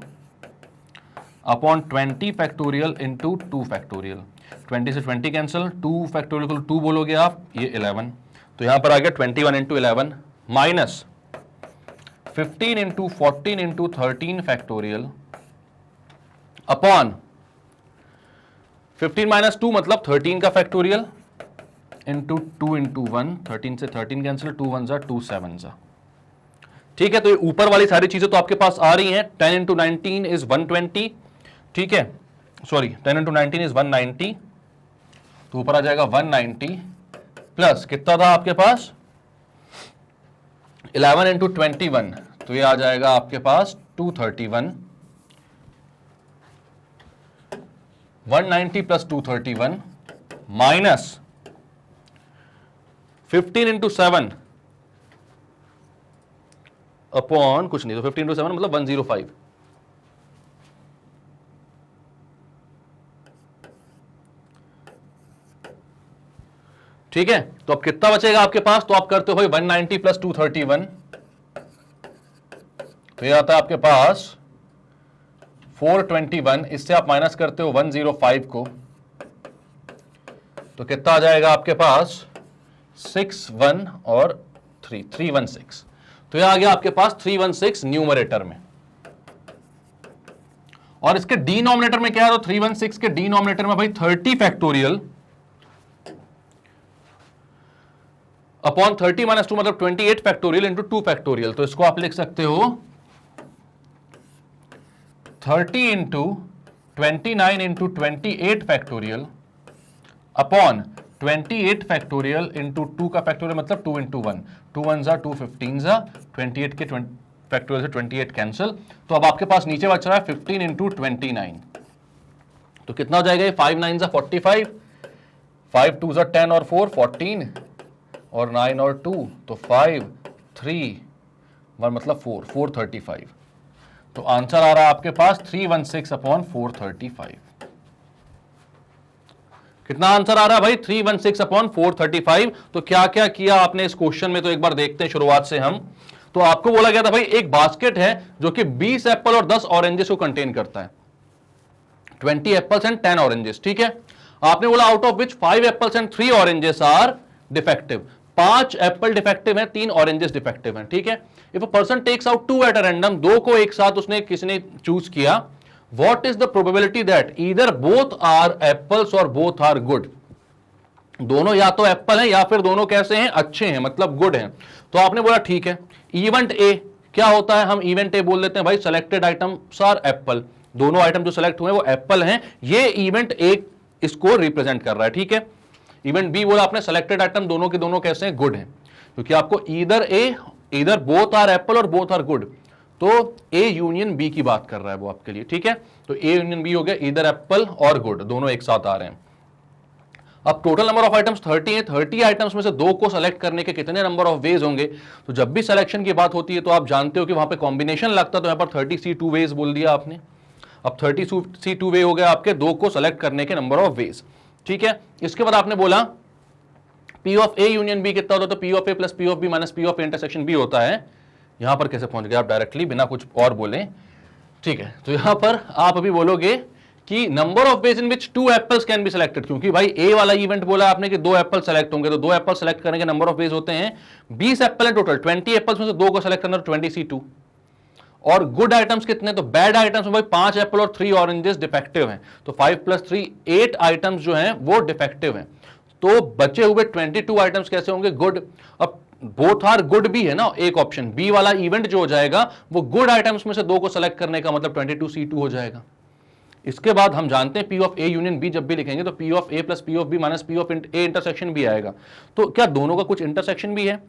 upon 20 factorial into 2 factorial. 20 से 20 कैंसिल, 2 फैक्टोरियल को 2 बोलोगे आप, ये 11। तो यहां पर आ गया 21 into 11 minus 15 into 14 into 13 factorial upon 15 minus 2 मतलब 13 का फैक्टोरियल इंटू 2 इंटू 1। 13 से 13 कैंसिल, 2 1 जा 2 7 जा, ठीक है। तो ये ऊपर वाली सारी चीजें तो आपके पास आ रही हैं। 10 इंटू 19 इज 120, ठीक है, सॉरी 10 इंटू 19 इज 190, तो ऊपर आ जाएगा 190 प्लस कितना था आपके पास 11 इंटू 21, तो ये आ जाएगा आपके पास 231। 190 प्लस 231 माइनस 15 इंटू 7 अपॉन कुछ नहीं, तो 15 इंटू 7 मतलब 105। ठीक है, तो अब कितना बचेगा आपके पास, तो आप करते हो भाई 190 प्लस 231, तो ये आता है आपके पास 421। इससे आप माइनस करते हो 105 को, तो कितना आ जाएगा आपके पास 6 1 और 3 316। तो ये आ गया आपके पास 316 न्यूमरेटर में, और इसके डिनोमिनेटर में क्या है, तो 316 के डिनोमिनेटर में भाई 30 फैक्टोरियल अपॉन 30 माइनस 2 मतलब 28 फैक्टोरियल इंटू 2 फैक्टोरियल। तो इसको आप लिख सकते हो 30 into 29 into 28 factorial upon 28 factorial into 2 का फैक्टोरियल मतलब 2 इंटू 1। 2 1 जा 2 15 जा, 28 के फैक्टोरियल से 28 कैंसिल। तो अब आपके पास नीचे बच रहा है 15 इंटू 29, तो कितना हो जाएगा, 5 9 जा 45, 5 2 जा 10 और 4 14 और 9 और 2, तो 5 3 1 मतलब 4 435। तो आंसर आ रहा है आपके पास 316 अपॉन 435। कितना आंसर आ रहा है भाई, 316 अपॉन 435। तो क्या क्या किया आपने इस क्वेश्चन में, तो एक बार देखते हैं शुरुआत से हम। तो आपको बोला गया था भाई एक बास्केट है जो कि 20 एप्पल और 10 ऑरेंजेस को कंटेन करता है, 20 एप्पल्स एंड 10 ऑरेंजेस, ठीक है। आपने बोला out of which 5 apples and 3 oranges are defective, 5 apple defective है, 3 ऑरेंजेस डिफेक्टिव हैं, ठीक है। If a person takes out 2 at a random, 2 को एक साथ उसने किसी ने चूज किया, what is the probability that either both are apples और बोथ आर गुड, दोनों या तो एप्पल हैं या फिर दोनों कैसे हैं, अच्छे हैं, मतलब गुड हैं। तो आपने बोला ठीक है, इवेंट ए क्या होता है, हम इवेंट ए बोल देते हैं भाई, सेलेक्टेड आइटम्स आर एप्पल, दोनों आइटम जो सेलेक्ट हुए वो एप्पल हैं, ये इवेंट ए इसको रिप्रेजेंट कर रहा है, ठीक है। इवेंट बी बोला आपने सेलेक्टेड आइटम दोनों के दोनों कैसे हैं, गुड हैं, क्योंकि आपको ईदर बोथ आर एप्पल और बोथ आर गुड, तो ए यूनियन बी की बात कर रहा है वो आपके लिए, ठीक है। तो ए यूनियन बी हो गया, ईदर एप्पल और गुड, दोनों एक साथ आ रहे हैं। अब टोटल नंबर ऑफ आइटम्स 30 है, 30 आइटम्स में से 2 को सेलेक्ट करने के कितने नंबर ऑफ वेज होंगे, तो जब भी सिलेक्शन की बात होती है तो आप जानते हो कि वहां पे कॉम्बिनेशन लगता है, तो यहां पर 30C2 वेज बोल दिया आपने। अब 30C2 वे हो गया आपके 2 को सेलेक्ट करने के नंबर ऑफ वेज, ठीक है। इसके बाद आपने बोला P of A union B कितना होता है, तो P of A plus P of B minus P of A intersection B होता है। यहां पर कैसे पहुंच गए आप डायरेक्टली बिना कुछ और बोले, ठीक है। तो यहां पर आप अभी बोलोगे कि number of ways in which 2 apples can be selected, क्योंकि भाई ए वाला इवेंट बोला आपने कि 2 एप्पल सेलेक्ट होंगे, तो 2 एप्पल सेलेक्ट करने के नंबर ऑफ वेज होते हैं 20 एप्पल है टोटल, 20 एप्पल्स में से 2 को सेलेक्ट करना, 20C2। और गुड आइटम्स कितने, तो बैड आइटम्स में भाई 5 एप्पल और 3 ऑरेंजेस डिफेक्टिव हैं, तो 5 + 3 8 आइटम्स जो हैं वो डिफेक्टिव हैं। तो बचे हुए 22 आइटम्स कैसे होंगे? गुड। अब बोथ आर गुड भी है ना, एक ऑप्शन बी वाला इवेंट जो हो जाएगा वो गुड आइटम्स में से दो को सेलेक्ट करने का मतलब 22C2 हो जाएगा। इसके बाद हम जानते हैं P of A union B जब भी लिखेंगे तो P of A plus P of B minus P of A intersection भी आएगा। तो क्या दोनों का कुछ इंटरसेक्शन भी है?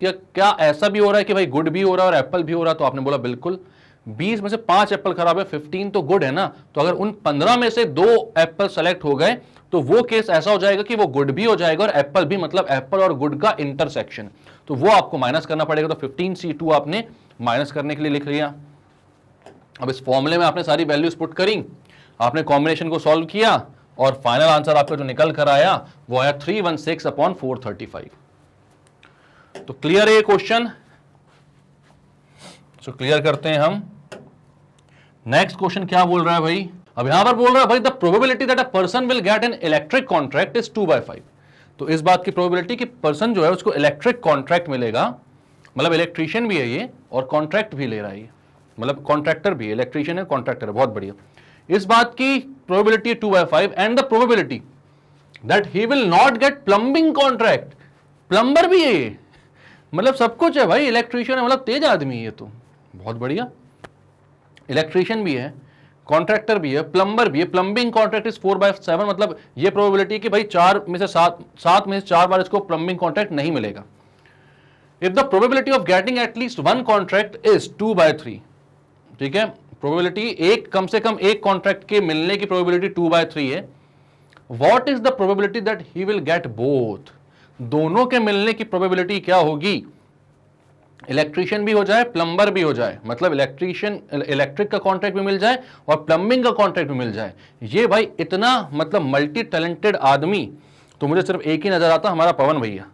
क्या ऐसा भी हो रहा है कि भाई गुड भी हो रहा है और एप्पल भी हो रहा है? तो आपने बोला बिल्कुल। 20 में से 5 एप्पल खराब है, 15 तो गुड है ना। तो अगर उन 15 में से 2 एप्पल सेलेक्ट हो गए तो वो केस ऐसा हो जाएगा कि वो गुड भी हो जाएगा और एप्पल भी, मतलब एप्पल और गुड का इंटरसेक्शन, तो वो आपको माइनस करना पड़ेगा। तो 15C2 आपने माइनस करने के लिए लिख लिया। अब इस फॉर्मूले में आपने सारी वैल्यूज पुट करी, आपने कॉम्बिनेशन को सॉल्व किया और फाइनल आंसर आपका जो निकल कर आया वो आया 316/435। तो क्लियर है ये क्वेश्चन? सो क्लियर करते हैं हम। नेक्स्ट क्वेश्चन क्या बोल रहा है भाई? अब यहां पर बोल रहा है भाई the probability that a person will get an electric contract is 2/5। तो इस बात की प्रोबेबिलिटी कि पर्सन जो है उसको इलेक्ट्रिक कॉन्ट्रैक्ट मिलेगा, मतलब इलेक्ट्रीशियन भी है ये और कॉन्ट्रैक्ट भी ले रहा है ये, मतलब कॉन्ट्रैक्टर भी है, इलेक्ट्रीशियन है कॉन्ट्रैक्टर है, बहुत बढ़िया। इस बात की probability 2/5 and the probability that he will not gate plumbing contract. Plumber भी है ये, मतलब सब कुछ है भाई, इलेक्ट्रीशियन है, मतलब तेज आदमी है ये तो, बहुत बढ़िया। इलेक्ट्रीशियन भी है, कॉन्ट्रैक्टर भी है, प्लम्बर भी है। प्लम्बिंग कॉन्ट्रैक्ट इज 4/7, मतलब ये प्रोबेबिलिटी कि भाई 4 में से 7 में से 4 बार इसको प्लम्बिंग कॉन्ट्रैक्ट नहीं मिलेगा। If the probability of getting at least 1 contract is 2/3, ठीक है, प्रोबेबिलिटी एक कम से कम एक कॉन्ट्रैक्ट के मिलने की प्रोबेबिलिटी 2/3 है। What is the probability that he will get both? दोनों के मिलने की प्रोबेबिलिटी क्या होगी? इलेक्ट्रीशियन भी हो जाए, प्लम्बर भी हो जाए, मतलब इलेक्ट्रीशियन इलेक्ट्रिक का कॉन्ट्रैक्ट भी मिल जाए और प्लम्बिंग का कॉन्ट्रैक्ट भी मिल जाए। ये भाई इतना मतलब मल्टी टैलेंटेड आदमी तो मुझे सिर्फ एक ही नजर आता, हमारा पवन भैया।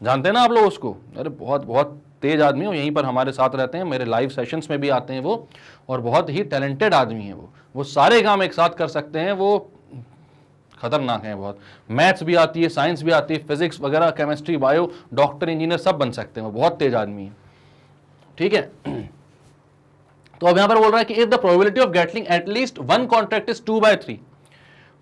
जानते हैं ना आप लोग उसको? अरे बहुत बहुत तेज आदमी हो, यहीं पर हमारे साथ रहते हैं, मेरे लाइव सेशंस में भी आते हैं वो, और बहुत ही टैलेंटेड आदमी है वो सारे काम एक साथ कर सकते हैं, वो खतरनाक हैं बहुत। मैथ्स भी आती है, साइंस भी आती है, फिजिक्स वगैरह, केमिस्ट्री, बायो, डॉक्टर, इंजीनियर सब बन सकते हैं, वो बहुत तेज आदमी है, ठीक है। तो अब यहां पर बोल रहा है कि if the probability of getting at least 1 contract is 2/3,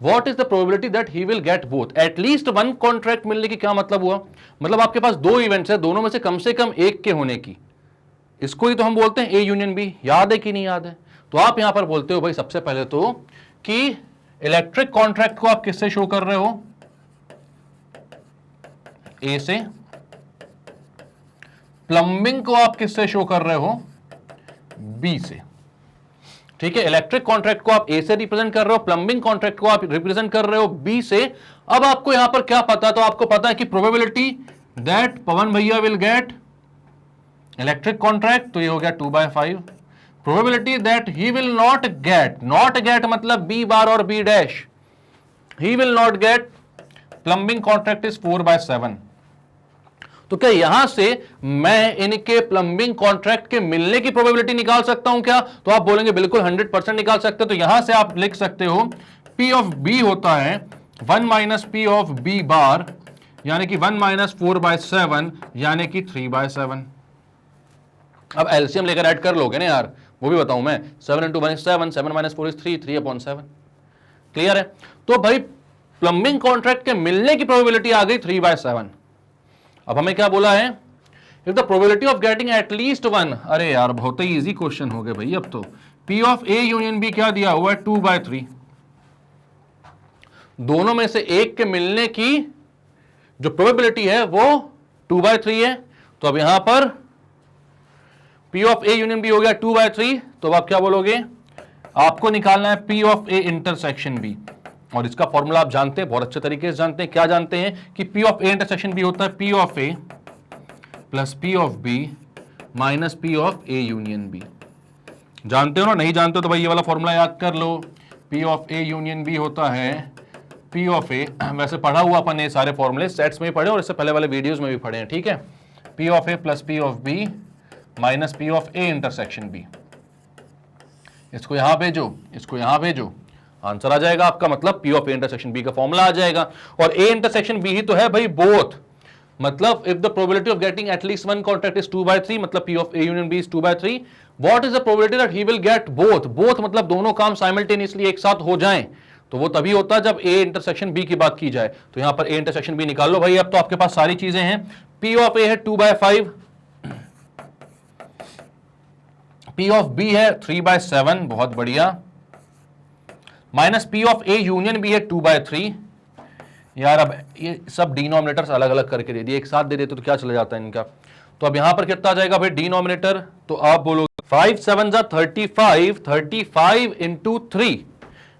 what is the probability that he will get both? At least 1 contract मिलने की क्या मतलब हुआ? मतलब आपके पास 2 इवेंट्स है, दोनों में से कम एक के होने की, इसको ही तो हम बोलते हैं A यूनियन B। याद है कि नहीं याद है? तो आप यहां पर बोलते हो भाई सबसे पहले तो कि इलेक्ट्रिक कॉन्ट्रैक्ट को आप किससे शो कर रहे हो? A से। प्लम्बिंग को आप किससे शो कर रहे हो? B से, ठीक है। इलेक्ट्रिक कॉन्ट्रैक्ट को आप A से रिप्रेजेंट कर रहे हो, प्लम्बिंग कॉन्ट्रैक्ट को आप रिप्रेजेंट कर रहे हो B से। अब आपको यहां पर क्या पता? तो आपको पता है कि प्रोबेबिलिटी दैट पवन भैया विल गेट इलेक्ट्रिक कॉन्ट्रैक्ट, तो ये हो गया 2/5। Probability that he will not gate मतलब B बार और B dash, he will not gate plumbing contract is 4/7। तो क्या यहां से मैं इनके प्लम्बिंग कॉन्ट्रैक्ट के मिलने की प्रोबेबिलिटी निकाल सकता हूं क्या? तो आप बोलेंगे बिल्कुल 100% निकाल सकते हो। तो यहां से आप लिख सकते हो P ऑफ B होता है 1 माइनस P ऑफ B बार, यानी कि 1 माइनस 4/7 यानी कि 3/7। अब एलसीएम लेकर ऐड कर लोगे ना यार, वो भी बताऊं मैं। 7 × 1 is 7, 7 - 4 is 3, 3/7। क्लियर है? तो भाई प्लम्बिंग कॉन्ट्रैक्ट के मिलने की प्रोबेबिलिटी आ गई 3/7। अब हमें क्या बोला है? If the probability of getting at least 1, अरे यार बहुत ही इजी क्वेश्चन हो गए भाई। अब तो P of A union B क्या दिया हुआ है? 2/3। दोनों में से एक के मिलने की जो प्रोबेबिलिटी है वो 2/3 है। तो अब यहां पर P of A union B हो गया 2/3। तो अब आप क्या बोलोगे? आपको निकालना है P of A intersection B, और इसका फॉर्मूला आप जानते हैं, बहुत अच्छे तरीके से जानते हैं। क्या जानते हैं? कि P of A intersection B होता है P of A plus P of B minus P of A union B। जानते हो ना? नहीं जानते हो तो भाई ये वाला फॉर्मूला याद कर लो। P of A union B होता है P ऑफ A, वैसे पढ़ा हुआ अपन ये सारे फॉर्मूले सेट्स में भी पढ़े और इससे पहले वाले वीडियोस में भी पढ़े हैं, ठीक है। P of A plus P of B minus P of A intersection B। इसको यहां भेजो, इसको यहां भेजो, आंसर आ जाएगा आपका, मतलब P of A intersection B का फॉर्मूला आ जाएगा। और A इंटरसेक्शन B ही तो है भाई बोथ, मतलब if the probability of getting at least 1 contract is 2/3, मतलब P of A union B is 2/3। What is the probability that he will get both? Both मतलब दोनों काम साइमल्टेनियसली एक साथ हो जाएं, तो वो तभी होता है जब ए इंटरसेक्शन बी की बात की जाए। तो यहां पर ए इंटरसेक्शन बी निकाल लो भाई। अब तो आपके पास सारी चीजें हैं। पी ऑफ ए है 2/5, पी ऑफ बी है 3/7, बहुत बढ़िया, minus P of A union B है 2/3। यार अब ये सब डिनोमिनेटर्स अलग अलग करके दे दिए, एक साथ दे देते तो क्या चला जाता है इनका। तो अब यहां पर कितना आ जाएगा भाई डिनोमिनेटर, तो आप बोलोगे 5 7 35, 35 इंटू 3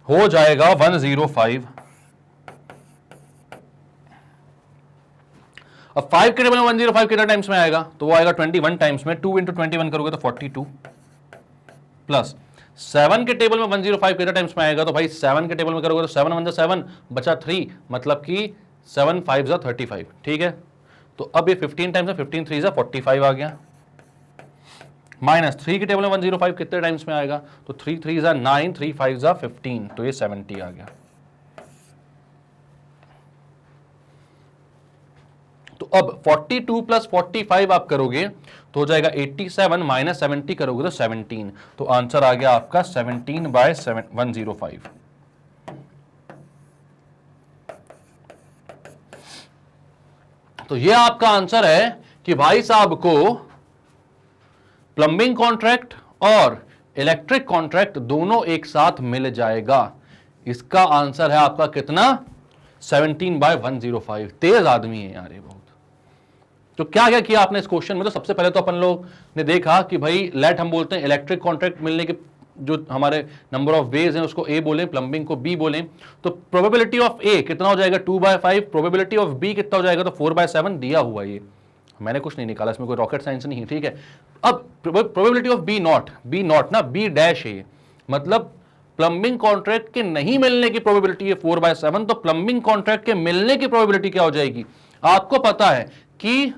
हो जाएगा 105। अब 5 के टेबल में 105 कितना टाइम्स में आएगा, तो वो आएगा 21 टाइम्स में। 2 इंटू 21 करोगे तो 42, प्लस 7 के टेबल में 105 कितना टाइम्स में आएगा, तो भाई 7 के टेबल में करोगे तो 7 1 7 बचा 3, मतलब कि 7 5 35, ठीक है। तो अब ये 15 टाइम्स में 15 3 45 आ गया, माइनस 3 के टेबल में 105 कितने टाइम्स में आएगा, तो 3 3 9, 3 5 15, तो ये 70 आ गया। तो अब 42 प्लस 45 आप करोगे तो हो जाएगा 87, माइनस 70 करोगे तो 17, तो आंसर आ गया आपका 17/105। तो ये आपका आंसर है कि भाई साहब को प्लम्बिंग कॉन्ट्रैक्ट और इलेक्ट्रिक कॉन्ट्रैक्ट दोनों एक साथ मिल जाएगा। इसका आंसर है आपका कितना, 17/105। तेज आदमी है यार ये बहुत। तो क्या क्या किया आपने इस क्वेश्चन में, तो सबसे पहले तो अपन लोग ने देखा कि भाई लेट हम बोलते हैं इलेक्ट्रिक कॉन्ट्रैक्ट मिलने के जो हमारे नंबर ऑफ वेज हैं उसको ए बोलें, प्लम्बिंग को बी बोलें। तो प्रोबेबिलिटी ऑफ ए कितना हो जाएगा 2/5, प्रोबेबिलिटी ऑफ बी कितना हो जाएगा तो 4/7 दिया हुआ, ये मैंने कुछ नहीं निकाला, इसमें कोई रॉकेट साइंस नहीं है, ठीक है। अब प्रोबेबिलिटी ऑफ बी नॉट ना बी डैश है, मतलब प्लम्बिंग कॉन्ट्रैक्ट के नहीं मिलने की प्रोबेबिलिटी है 4/7, तो प्लम्बिंग कॉन्ट्रैक्ट के मिलने की प्रोबेबिलिटी क्या हो जाएगी, आपको पता है कि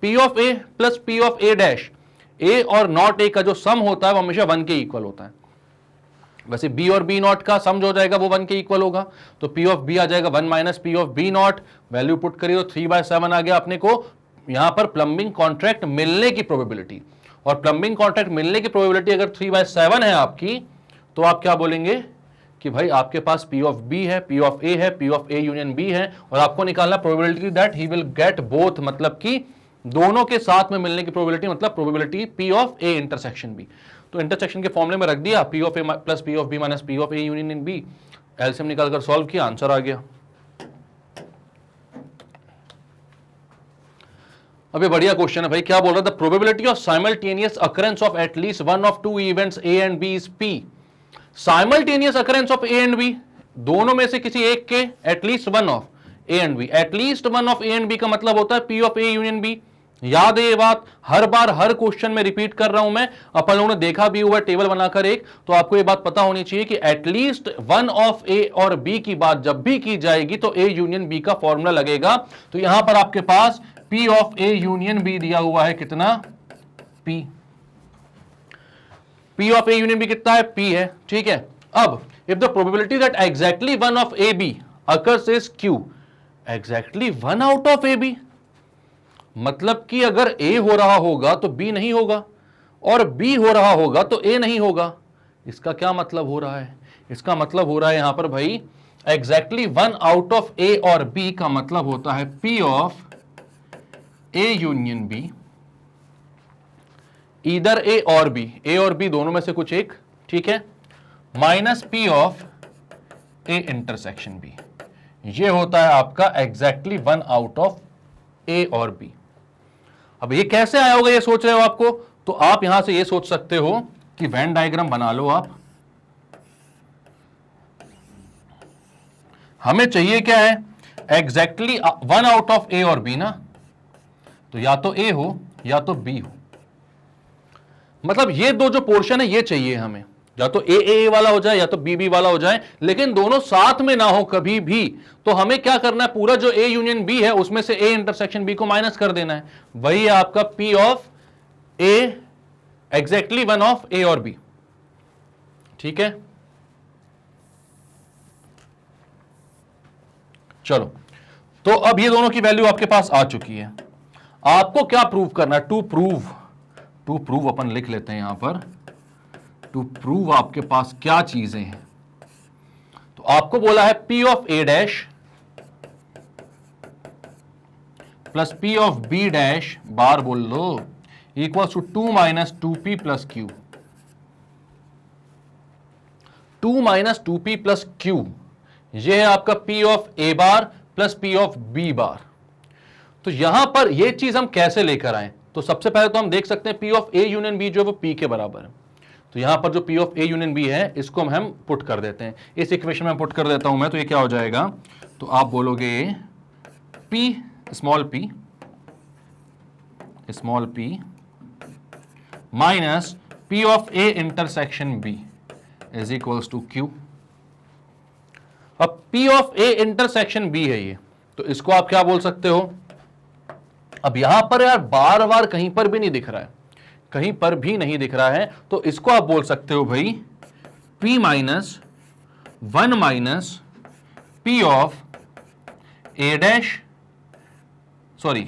P of A plus P of A dash, A और नॉट ए का जो सम होता है वो हमेशा 1 के इक्वल होता है। वैसे B और B नॉट का सम जो हो जाएगा वो 1 के इक्वल होगा, तो P ऑफ B आ जाएगा 1 minus P of B not, value put करिए तो 3/7 आ गया अपने को। यहां पर प्लम्बिंग कॉन्ट्रैक्ट मिलने की प्रोबेबिलिटी, और प्लम्बिंग कॉन्ट्रैक्ट मिलने की प्रोबेबिलिटी अगर 3/7 है आपकी, तो आप क्या बोलेंगे कि भाई आपके पास P ऑफ B है, P ऑफ A है, P of A union B है, और आपको निकालना probability that he will get both, मतलब कि दोनों के साथ में मिलने की प्रोबेबिलिटी, मतलब probability P of A intersection B। तो इंटरसेक्शन के फॉर्मूले में रख दिया P of A plus P of B minus P of A union B, LCM निकालकर सॉल्व किया, आंसर आ गया। अब ये बढ़िया क्वेश्चन है भाई, क्या बोल रहा था, probability of simultaneous occurrence of at least one of two events A and B is P। Simultaneous occurrence of A and B, दोनों में से किसी एक के at least one of A and B, at least one of A and B का मतलब होता है P of A union B। याद है ये बात, हर बार हर क्वेश्चन में रिपीट कर रहा हूं मैं, अपन लोगों ने देखा भी हुआ टेबल बनाकर एक, तो आपको ये बात पता होनी चाहिए कि एटलीस्ट वन ऑफ ए और बी की बात जब भी की जाएगी तो ए यूनियन बी का फॉर्मूला लगेगा। तो यहां पर आपके पास P of A union B दिया हुआ है कितना, P of A union B कितना है, P है, ठीक है। अब if the probability that exactly one of A B occurs is Q, exactly one out of A B, मतलब कि अगर A हो रहा होगा तो B नहीं होगा, और B हो रहा होगा तो A नहीं होगा। इसका क्या मतलब हो रहा है, इसका मतलब हो रहा है यहां पर भाई exactly one out of A और B का मतलब होता है P of A union B, इधर A और B, A और B दोनों में से कुछ एक, ठीक है, minus P of A intersection B, ये होता है आपका exactly one out of A और B। अब ये कैसे आया होगा ये सोच रहे हो आपको, तो आप यहां से ये सोच सकते हो कि वेन डायग्राम बना लो आप। हमें चाहिए क्या है, exactly one out of A और B ना, तो या तो A हो या तो B हो, मतलब ये दो जो पोर्शन है ये चाहिए हमें, या तो ए वाला हो जाए या तो बी वाला हो जाए, लेकिन दोनों साथ में ना हो कभी भी। तो हमें क्या करना है, पूरा जो ए यूनियन बी है उसमें से ए इंटरसेक्शन बी को माइनस कर देना है, वही है आपका P of A exactly one of A और बी, ठीक है। चलो, तो अब ये दोनों की वैल्यू आपके पास आ चुकी है, आपको क्या प्रूव करना है, टू प्रूव अपन लिख लेते हैं यहां पर, टू प्रूव आपके पास क्या चीजें हैं। तो आपको बोला है P of A dash plus P of B dash bar बोल लो equals to 2 minus 2P plus Q। 2 minus 2P plus Q ये है आपका P of A bar plus P of B bar. तो यहां पर ये चीज हम कैसे लेकर आए? तो सबसे पहले तो हम देख सकते हैं P of A union B जो है वो P के बराबर है। तो यहां पर जो P of A union B है इसको हम पुट कर देते हैं, इस इक्वेशन में पुट कर देता हूं मैं। तो ये क्या हो जाएगा? तो आप बोलोगे P small p minus P of A intersection B is equals to Q। अब P of A intersection B है ये, तो इसको आप क्या बोल सकते हो? अब यहां पर यार बार बार कहीं पर भी नहीं दिख रहा है, कहीं पर भी नहीं दिख रहा है, तो इसको आप बोल सकते हो भाई P minus 1 minus P of A dash sorry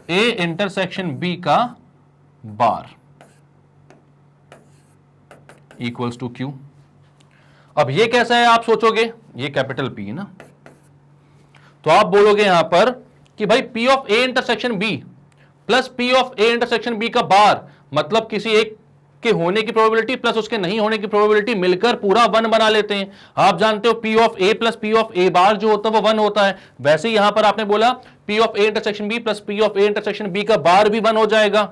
A intersection B का बार इक्वल्स टू Q। अब ये कैसा है आप सोचोगे? ये कैपिटल P है ना, तो आप बोलोगे यहां पर कि भाई P of A intersection B plus P of A intersection B का बार, मतलब किसी एक के होने की प्रोबेबिलिटी प्लस उसके नहीं होने की प्रोबेबिलिटी मिलकर पूरा 1 बना लेते हैं। आप जानते हो P of A plus P of A बार जो होता है वो 1 होता है। वैसे ही यहां पर आपने बोला P of A intersection B plus P of A intersection B का बार भी 1 हो जाएगा।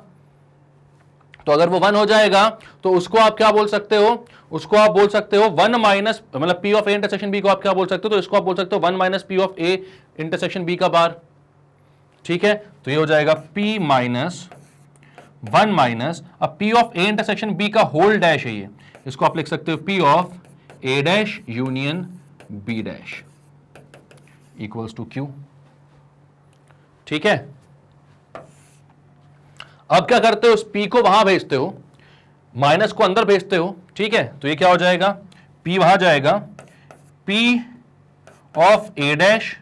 तो अगर वो 1 हो जाएगा तो उसको आप क्या बोल सकते हो? उसको आप बोल सकते हो 1 माइनस, मतलब P of A intersection B को आप क्या बोल सकते हो? तो इसको आप बोल सकते हो 1 minus P of A intersection B का बार। ठीक है, तो ये हो जाएगा P माइनस 1 माइनस, अब P of A intersection B का होल डैश है ये, इसको आप लिख सकते हो P of A dash union B dash equals to Q। ठीक है, अब क्या करते हो? उस P को वहां भेजते हो, माइनस को अंदर भेजते हो। ठीक है, तो ये क्या हो जाएगा? P वहां जाएगा P of A dash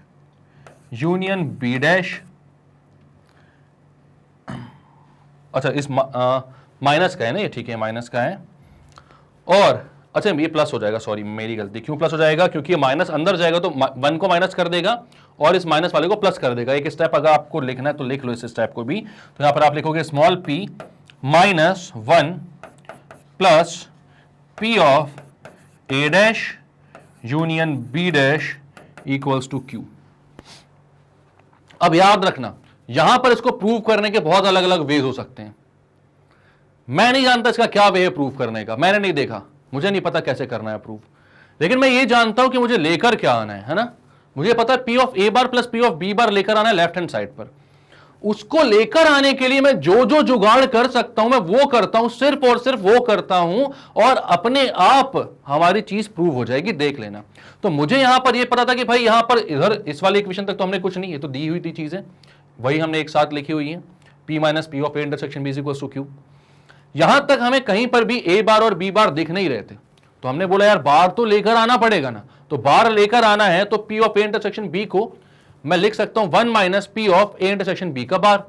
union B dash, अच्छा इस माइनस का है ना ये, ठीक है माइनस का है, और अच्छा ये प्लस हो जाएगा, सॉरी मेरी गलती। क्यों प्लस हो जाएगा? क्योंकि ये माइनस अंदर जाएगा तो 1 को माइनस कर देगा और इस माइनस वाले को प्लस कर देगा। एक स्टेप अगर आपको लिखना है तो लिख लो इस स्टेप को भी। तो यहां पर आप लिखोगे small p minus 1 plus P of A dash union B dash equals to Q। अब याद रखना यहां पर इसको प्रूव करने के बहुत अलग अलग वेज हो सकते हैं। मैं नहीं जानता इसका क्या वे है प्रूव करने का, मैंने नहीं देखा, मुझे नहीं पता कैसे करना है प्रूव, लेकिन मैं ये जानता हूं कि मुझे लेकर क्या आना है ना। मुझे पता है P of A bar plus P of B बार लेकर आना है लेफ्ट हैंड साइड पर। उसको लेकर आने के लिए मैं जो जो जुगाड़ कर सकता हूं मैं वो करता हूं, सिर्फ और सिर्फ वो करता हूं, और अपने आप हमारी चीज प्रूव हो जाएगी, देख लेना। तो मुझे यहां पर ये पता था कि भाई यहां पर इधर इस वाले इक्वेशन तक तो हमने कुछ नहीं, ये तो दी हुई थी चीजें, वही हमने एक साथ लिखी हुई है, P minus P of A intersection B equals to Q। यहां तक हमें कहीं पर भी A बार और B बार दिख नहीं रहे थे, तो हमने बोला यार बार तो लेकर आना पड़ेगा ना। तो बार लेकर आना है तो P of A intersection B को मैं लिख सकता हूं 1 minus P of A intersection B का बार,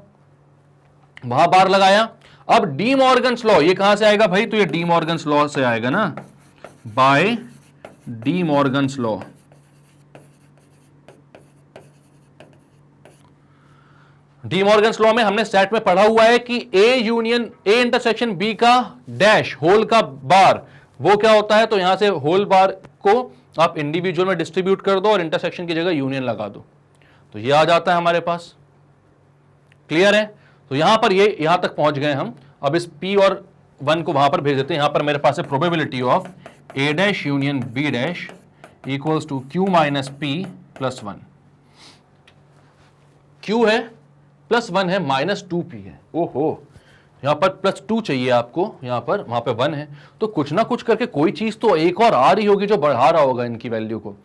वहां बार लगाया। अब डी मॉर्गन्स लॉ ये कहां से आएगा भाई? तो ये डी मॉर्गन्स लॉ से आएगा ना, by De Morgan's law. De Morgan's law में हमने सेट में पढ़ा हुआ है कि A union A intersection B का डैश होल का बार वो क्या होता है? तो यहां से होल बार को आप इंडिविजुअल में डिस्ट्रीब्यूट कर दो और इंटरसेक्शन की जगह यूनियन लगा दो, तो ये आ जाता है हमारे पास। क्लियर है? तो यहां पर ये यहां तक पहुंच गए हम। अब इस P और 1 को वहां पर भेज देते हैं। यहां पर मेरे पास है probability of A dash union B dash equals to Q minus P plus 1। Q है प्लस 1 है माइनस 2P है। ओहो, यहां पर प्लस 2 चाहिए आपको, यहां पर वहां पे 1 है, तो कुछ ना कुछ करके कोई चीज तो एक और आ रही होगी जो बढ़ा रहा होगा इनकी वैल्यू को।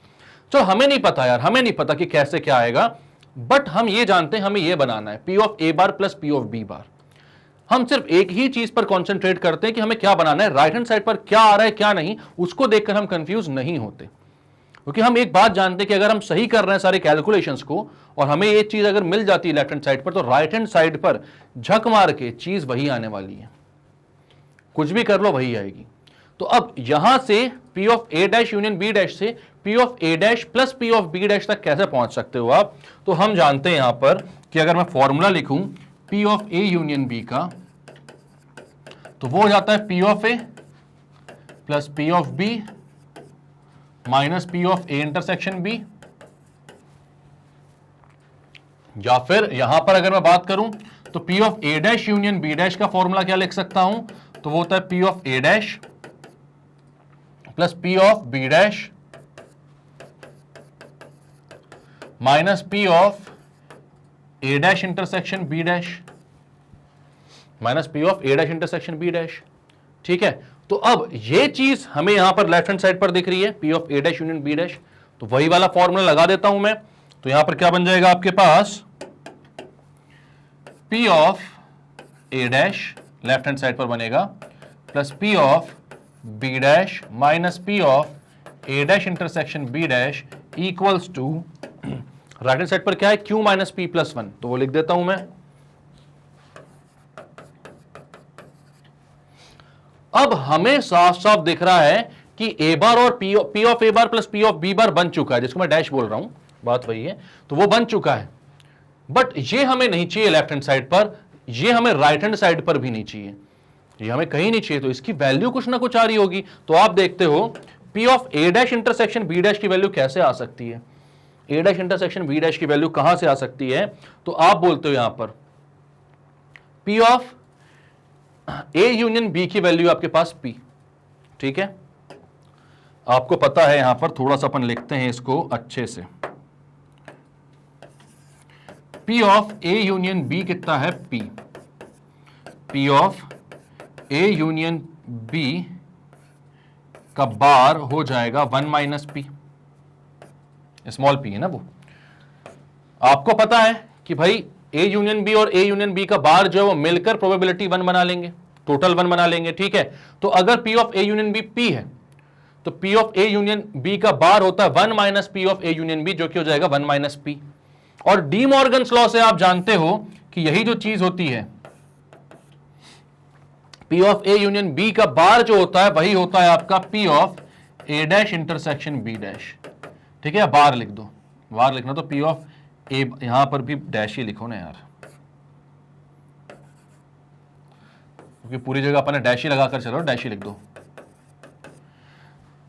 चलो हमें नहीं पता यार, हमें नहीं पता कि कैसे क्या आएगा, बट हम ये जानते हैं हमें ये बनाना है P of A bar plus P of B बार। हम सिर्फ एक ही चीज पर कॉन्सेंट्रेट करते हैं कि हमें क्या बनाना है, राइट हैंड साइड पर क्या आ रहा है क्या नहीं, उसको देखकर हम कंफ्यूज नहीं होते। क्योंकि हम एक बात जानते हैं कि अगर हम सही कर रहे हैं सारे कैलकुलेशंस को और हमें ये चीज अगर मिल जाती है लेफ्ट हैंड साइड पर, तो राइट हैंड साइड पर झक मार के चीज वही आने वाली है, कुछ भी कर लो वही आएगी। तो अब यहां से P of A dash union B dash से P of A dash plus P of B dash तक कैसे पहुंच सकते हो आप? तो हम जानते हैं यहां पर कि अगर मैं फॉर्मूला लिखूं P of A union B का, तो वो हो जाता है P of A plus P of B minus P of A intersection B। या फिर यहां पर अगर मैं बात करूं तो P of A dash union B dash का फॉर्मूला क्या लिख सकता हूं? तो वो होता है P of A dash plus P of B dash minus P of A dash intersection B dash minus P of A dash intersection B dash. ठीक है, तो अब ये चीज हमें यहां पर लेफ्ट हैंड साइड पर दिख रही है, P of A dash union B dash, तो वही वाला फॉर्मूला लगा देता हूं मैं। तो यहां पर क्या बन जाएगा आपके पास? P of A dash left hand side पर बनेगा plus P of B dash minus P of A dash intersection B dash equals to right hand side पर क्या है? Q माइनस P प्लस 1, तो वो लिख देता हूं मैं। अब हमें साफ साफ दिख रहा है कि A बार और P of A bar plus P of B बार बन चुका है, जिसको मैं डैश बोल रहा हूं, बात वही है, तो वो बन चुका है। बट ये हमें नहीं चाहिए लेफ्ट हैंड साइड पर, ये हमें राइट हैंड साइड पर भी नहीं चाहिए, ये हमें कहीं नहीं चाहिए, तो इसकी वैल्यू कुछ ना कुछ आ रही होगी। तो आप देखते हो P of A dash intersection B dash की वैल्यू कैसे आ सकती है? A dash intersection B dash की वैल्यू कहां से आ सकती है? तो आप बोलते हो यहां पर P of A union B की वैल्यू आपके पास P, ठीक है, आपको पता है, यहां पर थोड़ा सा अपन लिखते हैं इसको अच्छे से। P of A union B कितना है? P। P of A union B का बार हो जाएगा 1 माइनस P, स्मॉल p है ना वो। आपको पता है कि भाई A यूनियन B और A यूनियन B का बार जो है वो मिलकर प्रोबेबिलिटी 1 बना लेंगे, टोटल 1 बना लेंगे, ठीक है। तो अगर P of A union B P है, तो P of A union B का बार होता है 1 minus P of A union B, जो कि हो जाएगा 1 माइनस P। और डी मॉर्गन्स लॉ से आप जानते हो कि यही जो चीज होती है, P of A union B का बार जो होता है वही होता है आपका P of A dash intersection B dash, ठीक है। बार लिख दो, बार लिखना तो P ऑफ A, यहां पर भी डैश ही लिखो ना यार, क्योंकि पूरी जगह अपन ने डैश ही लगाकर चलो, डैश ही लिख दो।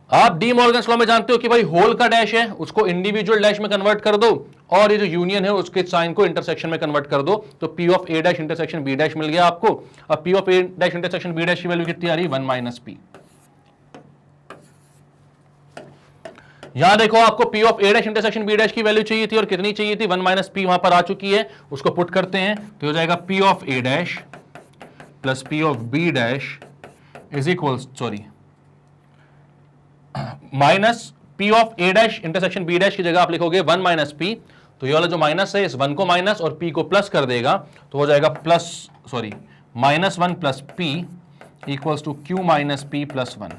आप डी मॉर्गन्स लॉ में जानते हो कि भाई होल का डैश है उसको इंडिविजुअल डैश में कन्वर्ट कर दो, और ये जो यूनियन है उसके साइन को इंटरसेक्शन में कन्वर्ट कर दो, तो P of A dash intersection B dash मिल गया आपको। अब P of A dash intersection B dash की वैल्यू कितनी आ रही है? 1 माइनस P। यहां देखो आपको P of A dash intersection B dash की वैल्यू चाहिए थी, और कितनी चाहिए थी? 1 माइनस P वहां पर आ चुकी है, उसको पुट करते हैं तो हो जाएगा P of A dash plus P of B dash is equals, sorry, minus P of A dash intersection B dash की जगह आप लिखोगे 1 माइनस P, तो ये वाला जो माइनस है इस 1 को माइनस और P को प्लस कर देगा, तो हो जाएगा plus, sorry, minus 1 plus P equals to Q minus P plus 1।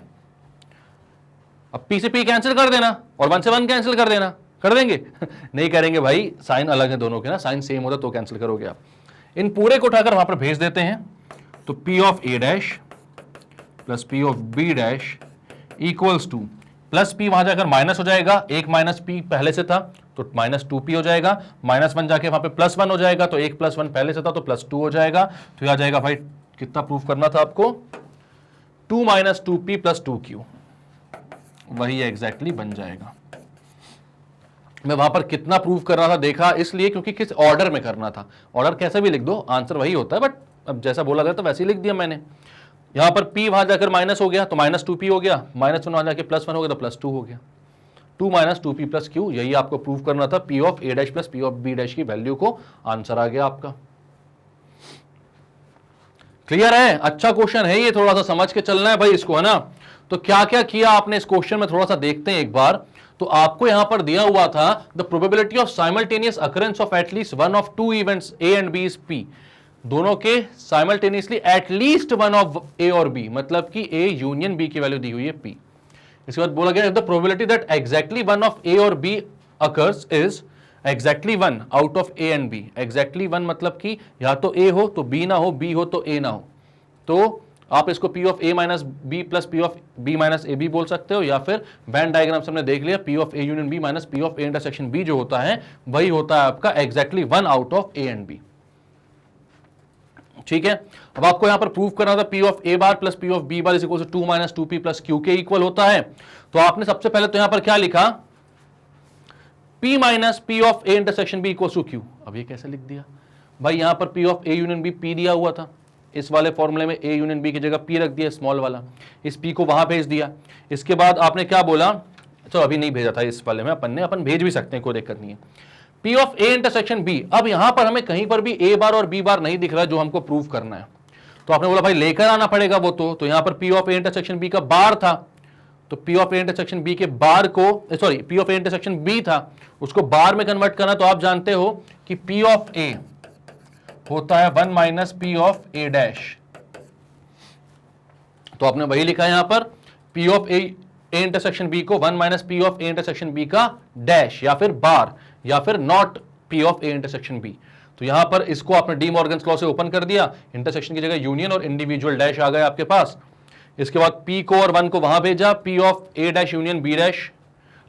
अब P से P कैंसिल कर देना और 1 से 1 कैंसिल कर देना, कर देंगे? नहीं करेंगे भाई, साइन अलग है दोनों के ना, साइन सेम होता तो कैंसिल करोगे आप। इन पूरे को उठाकर वहां पर भेज देते हैं, तो P of A dash plus P of B dash equals to, plus P वहां जाकर माइनस हो जाएगा, एक माइनस P पहले से था तो माइनस 2P हो जाएगा, माइनस 1 जाके वहां पे प्लस 1 हो जाएगा, तो एक प्लस 1 पहले से था तो प्लस 2 हो जाएगा। तो यह आ जाएगा भाई, कितना प्रूफ करना था आपको? 2 माइनस 2P प्लस 2Q, वही एग्जैक्टली बन जाएगा। मैं वहां पर कितना प्रूफ कर रहा था देखा, इसलिए क्योंकि किस ऑर्डर में करना था, ऑर्डर कैसे भी लिख दो आंसर वही होता है, बट अब जैसा बोला गया तो वैसे ही लिख दिया मैंने। यहां पर P वहां जाकर माइनस हो गया तो माइनस 2P हो गया, माइनस 1 वहां जाके प्लस 1 हो गया तो प्लस 2 हो गया, 2 माइनस 2P प्लस Q, यही आपको प्रूव करना था। P of A dash plus P of B dash की वैल्यू को, आंसर आ गया आपका। क्लियर है? अच्छा क्वेश्चन है ये, थोड़ा सा समझ के चलना है भाई इसको, है ना। तो क्या क्या किया आपने इस क्वेश्चन में, थोड़ा सा देखते हैं एक बार। तो आपको यहां पर दिया हुआ था the probability of simultaneous occurrence of at least one of two events A and B is P, दोनों के simultaneously at least one of A और B, मतलब कि A यूनियन B की वैल्यू दी हुई है P। इसके बाद बोला गया the probability that exactly one of A और B occurs is exactly 1 out of A and B। Exactly 1 मतलब कि या तो A हो तो B ना हो, B हो तो A ना हो। तो आप इसको P of A minus B plus P of B minus A B बोल सकते हो, या फिर बैंड डायग्राम से हमने देख लिया P of A union B minus P of A intersection B जो होता है वही होता है आपका exactly 1 out of A and B। ठीक है, अब आपको यहां पर प्रूव करना था P of A bar plus P of B bar is equal to 2 minus 2P plus Q के इक्वल होता है। तो आपने सबसे पहले तो यहां पर क्या लिखा, P minus P of A intersection B equal to Q। अब ये कैसे लिख दिया भाई, यहां पर P of A union B P दिया हुआ था, इस वाले फॉर्मूले में A यूनियन B की जगह P रख दिया स्मॉल वाला, इस P को वहां भेज दिया। इसके बाद आपने क्या बोला, चलो अभी नहीं भेजा था इस वाले में, अपन भेज भी सकते हैं, कोई दिक्कत नहीं है। P of A intersection B, अब यहां पर हमें कहीं पर भी A बार और B बार नहीं दिख रहा है जो हमको प्रूव करना है, तो आपने बोला भाई लेकर आना पड़ेगा वो, तो यहां पर P of A intersection B का बार था, तो P of A intersection B के बार को, sorry P of A intersection B था, उसको बार में कन्वर्ट करना। तो आप जानते हो कि P ऑफ A होता है 1 minus P of A dash, तो आपने वही लिखा है यहां पर P of A intersection B को 1 minus P of A intersection B का डैश या फिर बार या फिर not P of A intersection B। तो यहां पर इसको आपने डी मॉर्गन्स लॉ से ओपन कर दिया, इंटरसेक्शन की जगह यूनियन और इंडिविजुअल डैश आ गए आपके पास। इसके बाद P को और 1 को वहां भेजा, P of A dash union B dash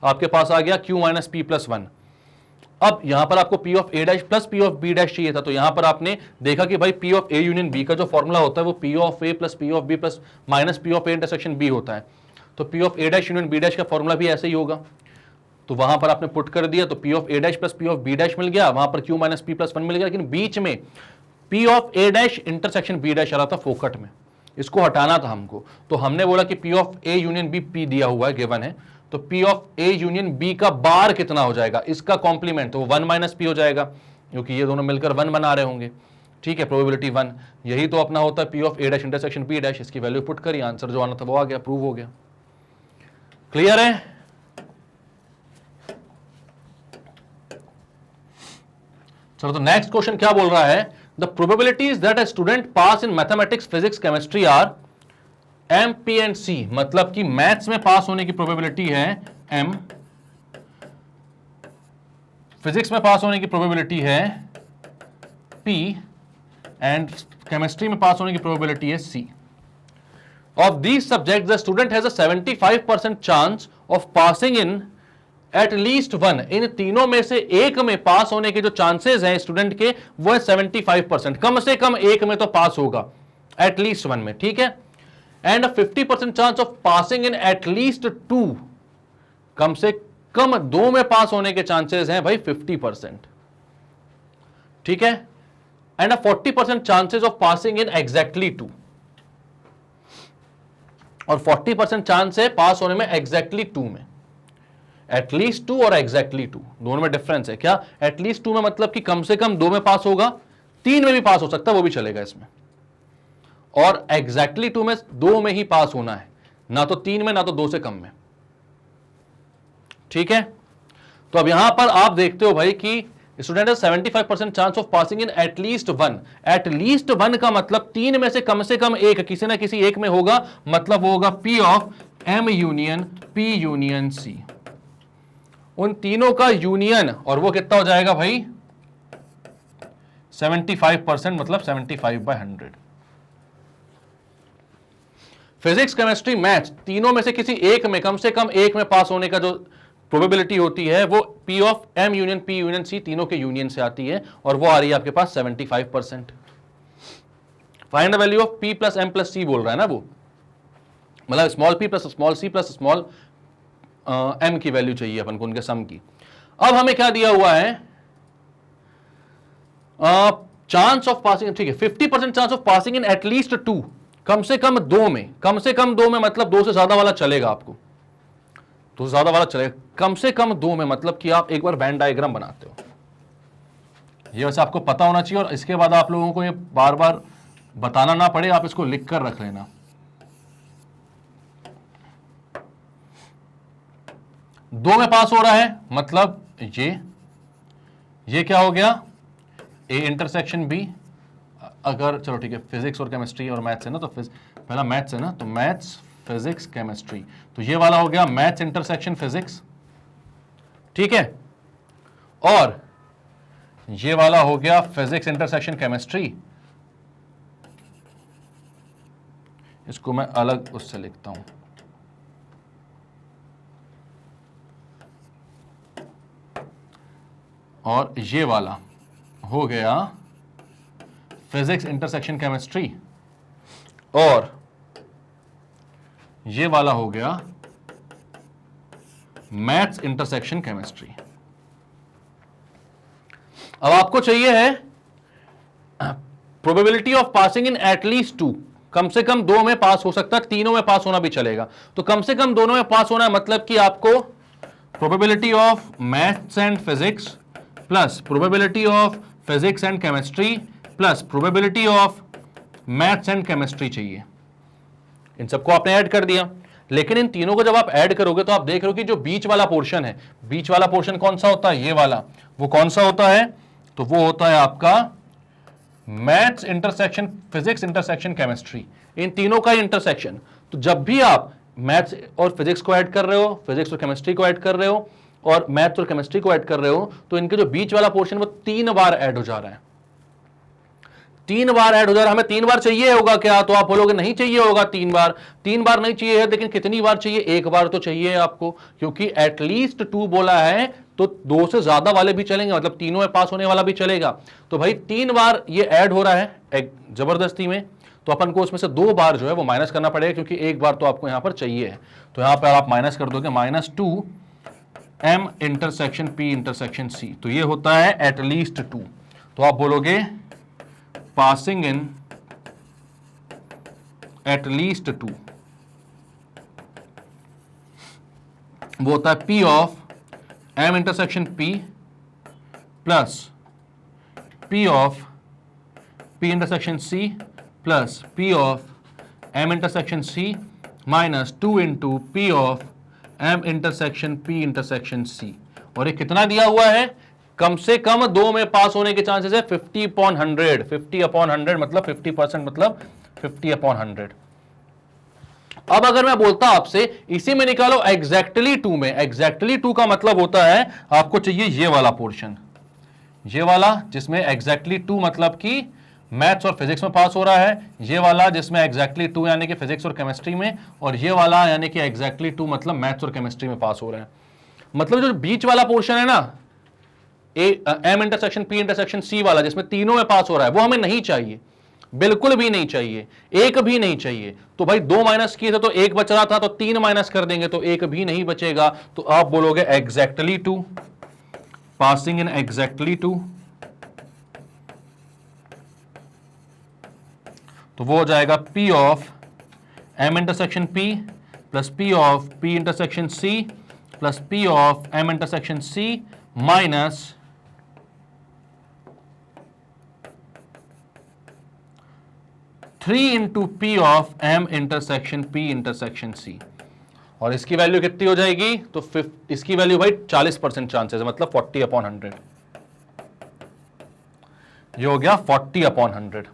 आपके पास आ गया Q माइनस P प्लस 1। अब यहां पर आपको P of A dash plus P of B dash चाहिए था, तो यहां पर आपने देखा कि भाई P of A union B का जो फॉर्मूला होता है वो P of A plus P of B plus minus P of A intersection B होता है। तो P of A dash union B dash का फॉर्मूला भी ऐसे ही होगा, तो वहां पर आपने पुट कर दिया, तो P of A dash plus P of B dash मिल गया, वहां पर Q माइनस P प्लस 1 मिल गया, लेकिन बीच में P of A dash intersection B dash आ रहा था फोकट में, इसको हटाना था हमको। तो हमने बोला कि P of A union B P दिया हुआ है, गिवन है, तो P of A union B का बार कितना हो जाएगा, इसका कॉम्प्लीमेंट, तो 1 माइनस P हो जाएगा, क्योंकि ये दोनों मिलकर 1 बना रहे होंगे। ठीक है, प्रोबेबिलिटी 1, यही तो अपना होता है P of A dash intersection B dash. इसकी वैल्यू पुट करी, आंसर जो आना था वो आ गया, प्रूव हो गया। क्लियर है? चलो तो नेक्स्ट क्वेश्चन क्या बोल रहा है, the probabilities that a student pass in mathematics physics chemistry are M P and C, मतलब कि मैथ्स में पास होने की प्रोबेबिलिटी है एम, फिजिक्स में पास होने की प्रोबेबिलिटी है पी, एंड केमिस्ट्री में पास होने की प्रोबेबिलिटी है C. Of these subject the student has a 75% chance of passing in at least 1, इन तीनों में से एक में पास होने के जो चांसेस हैं स्टूडेंट के वो है 75%, कम से कम एक में तो पास होगा एट लीस्ट 1 में। ठीक है, and 50% chance of passing in at least 2, कम से कम 2 में पास होने के चांसेस हैं भाई 50%। ठीक है, and 40% chances of passing in exactly 2, और 40% चांस है पास होने में एग्जैक्टली 2 में। एटलीस्ट 2 और एग्जैक्टली 2 दोनों में डिफरेंस है क्या, एटलीस्ट 2 में मतलब कि कम से कम 2 में पास होगा, 3 में भी पास हो सकता है, वो भी चलेगा इसमें, और एग्जैक्टली 2 में 2 में ही पास होना है, ना तो 3 में ना तो 2 से कम में। ठीक है, तो अब यहां पर आप देखते हो भाई कि स्टूडेंट है 75% chance of passing in at least 1, at least 1 का मतलब 3 में से कम एक किसी ना किसी एक में होगा, मतलब वो होगा P of M union P union C, उन तीनों का यूनियन, और वो कितना हो जाएगा भाई 75%, मतलब 75/100। फिजिक्स केमिस्ट्री मैथ्स तीनों में से किसी एक में, कम से कम एक में पास होने का जो प्रोबेबिलिटी होती है वो P of M union P union C तीनों के यूनियन से आती है, और वो आ रही है आपके पास 75%। Find the value of P plus M plus C बोल रहा है ना वो, मतलब small p plus small c plus small m की वैल्यू चाहिए अपन को, उनके सम की। अब हमें क्या दिया हुआ है, चांस ऑफ पासिंग, ठीक है 50% chance of passing in at least 2, कम से कम 2 में, कम से कम 2 में मतलब 2 से ज्यादा वाला चलेगा आपको, 2 से ज्यादा वाला चलेगा, कम से कम 2 में मतलब कि आप एक बार वेन डायग्राम बनाते हो, ये वैसे आपको पता होना चाहिए, और इसके बाद आप लोगों को ये बार बार बताना ना पड़े, आप इसको लिख कर रख लेना। 2 में पास हो रहा है मतलब ये क्या हो गया, A इंटरसेक्शन B, अगर चलो ठीक है फिजिक्स और केमिस्ट्री और मैथ्स है ना, तो पहला मैथ्स है ना, तो मैथ्स फिजिक्स केमिस्ट्री, तो ये वाला हो गया मैथ्स इंटरसेक्शन फिजिक्स। ठीक है, और ये वाला हो गया फिजिक्स इंटरसेक्शन केमिस्ट्री, इसको मैं अलग उससे लिखता हूं, और ये वाला हो गया फिजिक्स इंटरसेक्शन केमिस्ट्री, और ये वाला हो गया मैथ्स इंटरसेक्शन केमिस्ट्री। अब आपको चाहिए है probability of passing in at least 2, कम से कम 2 में पास हो सकता है, तीनों में पास होना भी चलेगा। तो कम से कम दोनों में पास होना है, मतलब कि आपको probability of maths and physics plus probability of physics and chemistry plus probability of maths and chemistry चाहिए। इन सबको आपने ऐड कर दिया, लेकिन इन तीनों को जब आप ऐड करोगे तो आप देख रहे हो कि जो बीच वाला पोर्शन है, बीच वाला पोर्शन कौन सा होता है, ये वाला, वो कौन सा होता है, तो वो होता है आपका maths intersection physics intersection chemistry, इन तीनों का इंटरसेक्शन। तो जब भी आप मैथ्स और फिजिक्स को ऐड कर रहे हो, फिजिक्स और केमिस्ट्री को ऐड कर रहे हो, और मैथ्स और केमिस्ट्री को ऐड कर रहे हो, तो इनके जो बीच वाला पोर्शन वो 3 बार ऐड हो जा रहा है, 3 बार ऐड हो जा रहा है। हमें 3 बार चाहिए होगा क्या, तो आप बोलोगे नहीं चाहिए होगा 3 बार, 3 बार नहीं चाहिए है, लेकिन कितनी बार चाहिए, 1 बार तो चाहिए आपको, क्योंकि एटलीस्ट 2 बोला है, तो 2 से ज्यादा वाले भी चलेंगे, मतलब तीनों में पास होने वाला भी चलेगा। तो भाई 3 बार ये ऐड हो रहा है एक जबरदस्ती में, तो अपन को उसमें से 2 बार जो है वो माइनस करना पड़ेगा, क्योंकि 1 बार तो आपको यहां पर चाहिए है। तो यहां पर आप माइनस कर दोगे -2 M intersection P intersection C, तो ये होता है एटलीस्ट 2। तो आप बोलोगे पासिंग इन एटलीस्ट 2, वो होता है P of M intersection P plus P of P intersection C plus P of M intersection C minus 2 into P of M intersection P intersection C। और ये कितना दिया हुआ है, कम से कम 2 में पास होने के चांसेस है 50/100, 50/100 मतलब 50%, मतलब 50/100। अब अगर मैं बोलता आपसे इसी में निकालो एग्जैक्टली 2 में, एग्जैक्टली 2 का मतलब होता है आपको चाहिए ये वाला पोर्शन, ये वाला जिसमें एग्जैक्टली 2 मतलब कि मैथ्स और फिजिक्स में पास हो रहा है, ये वाला जिसमें एग्जैक्टली 2 यानी कि फिजिक्स और केमिस्ट्री में, और ये वाला यानी कि एग्जैक्टली 2 मतलब मैथ्स और केमिस्ट्री में पास हो रहा है। मतलब जो बीच वाला पोर्शन है ना, M intersection P intersection C वाला, जिसमें तीनों में पास हो रहा है, वो हमें नहीं चाहिए, बिल्कुल भी नहीं चाहिए, 1 भी नहीं चाहिए। तो भाई 2 माइनस किए थे तो 1 बच रहा था, तो 3 माइनस कर देंगे तो 1 भी नहीं बचेगा। तो आप बोलोगे एग्जैक्टली 2, पासिंग इन एग्जैक्टली 2, तो वो हो जाएगा P of M intersection P plus P of P intersection C plus P of M intersection C minus 3 into P of M intersection P intersection C। और इसकी वैल्यू कितनी हो जाएगी, तो इसकी वैल्यू भाई 40% चांसेस है, मतलब 40/100। ये हो गया 40/100।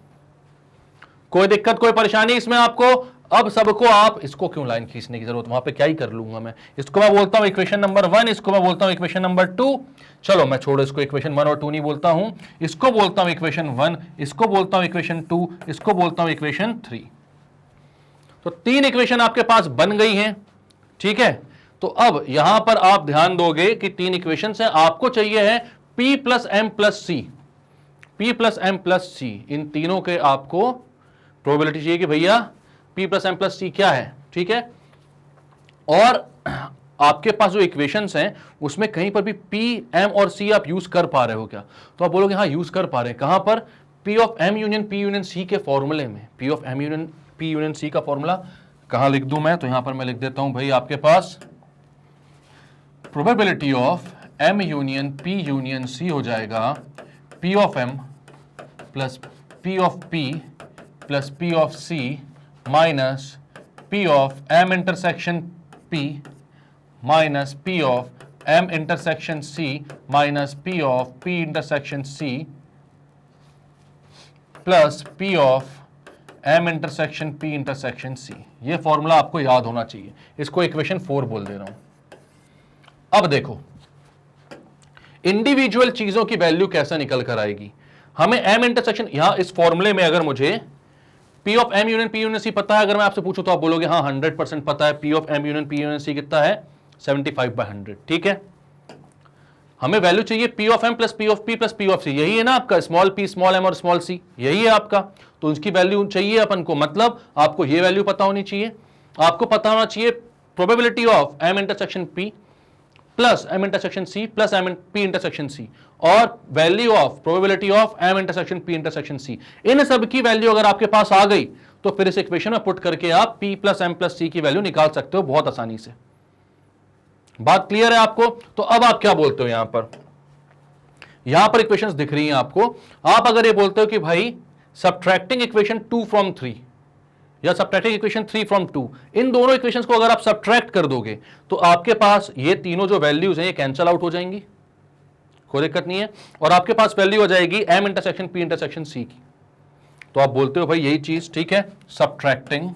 कोई दिक्कत कोई परेशानी इसमें आपको? अब सबको आप, इसको क्यों लाइन खींचने की जरूरत, वहां पे क्या ही कर लूंगा मैं। इसको मैं बोलता हूं इक्वेशन नंबर 1, इसको मैं बोलता हूं इक्वेशन नंबर 2। चलो मैं छोड़ो, इसको इक्वेशन 1 और 2 नहीं बोलता हूं, इसको बोलता हूं इक्वेशन 1, इसको बोलता हूं इक्वेशन 2, इसको बोलता हूं इक्वेशन 3। तो 3 इक्वेशन आपके पास बन गई हैं, ठीक है। तो अब यहां पर आप ध्यान दोगे कि 3 इक्वेशन है, आपको चाहिए है P plus M plus C, P plus M plus C, इन तीनों के आपको प्रोबेबिलिटी चाहिए कि भैया P plus M plus C क्या है, ठीक है। और आपके पास जो इक्वेशंस हैं उसमें कहीं पर भी P, M और C आप यूज कर पा रहे हो क्या, तो आप बोलोगे हाँ यूज कर पा रहे हैं। कहां पर? P of M union P union C के फॉर्मूले में। P of M union P union C का फॉर्मूला कहां लिख दूं मैं, तो यहां पर मैं लिख देता हूं भाई, आपके पास probability of M union P union C हो जाएगा P of M plus P of P plus P of C minus P of M intersection P minus P of M intersection C minus P of P intersection C plus P of M intersection P intersection C। ये फॉर्मूला आपको याद होना चाहिए, इसको इक्वेशन 4 बोल दे रहा हूं। अब देखो इंडिविजुअल चीजों की वैल्यू कैसा निकल कर आएगी। हमें M इंटरसेक्शन, यहां इस फॉर्मूले में अगर मुझे P of M union P union C पता है? अगर मैं आपसे पूछूं तो आप बोलोगे हाँ 100% पता है। P of M union P union C कितना है? 75/100। ठीक है, हमें वैल्यू चाहिए P of M plus P of P plus P of C, यही है ना आपका स्मॉल पी स्मॉल एम और स्मॉल सी, यही है आपका। तो उसकी वैल्यू चाहिए अपन को, मतलब आपको ये वैल्यू पता होनी चाहिए। आपको पता होना चाहिए probability of M intersection P plus M intersection C plus M P intersection C, और value of probability of M intersection P intersection C. इन सब की वैल्यू अगर आपके पास आ गई तो फिर इस इक्वेशन में पुट करके आप पी प्लस एम प्लस सी की वैल्यू निकाल सकते हो बहुत आसानी से। बात क्लियर है आपको? तो अब आप क्या बोलते हो? यहां पर इक्वेशंस दिख रही हैं आपको। आप अगर ये बोलते हो कि भाई सब्ट्रैक्टिंग इक्वेशन 2 फ्रॉम 3 या सब्ट्रैक्टिंग इक्वेशन 3 फ्रॉम 2, इन दोनों इक्वेशंस को अगर आप सब्ट्रैक्ट कर दोगे तो आपके पास ये तीनों जो वैल्यूज हैं ये कैंसल आउट हो जाएंगी, कोई दिक्कत नहीं है, और आपके पास वैल्यू हो जाएगी M intersection P intersection C की। तो आप बोलते हो भाई यही चीज ठीक है, सब्ट्रैक्टिंग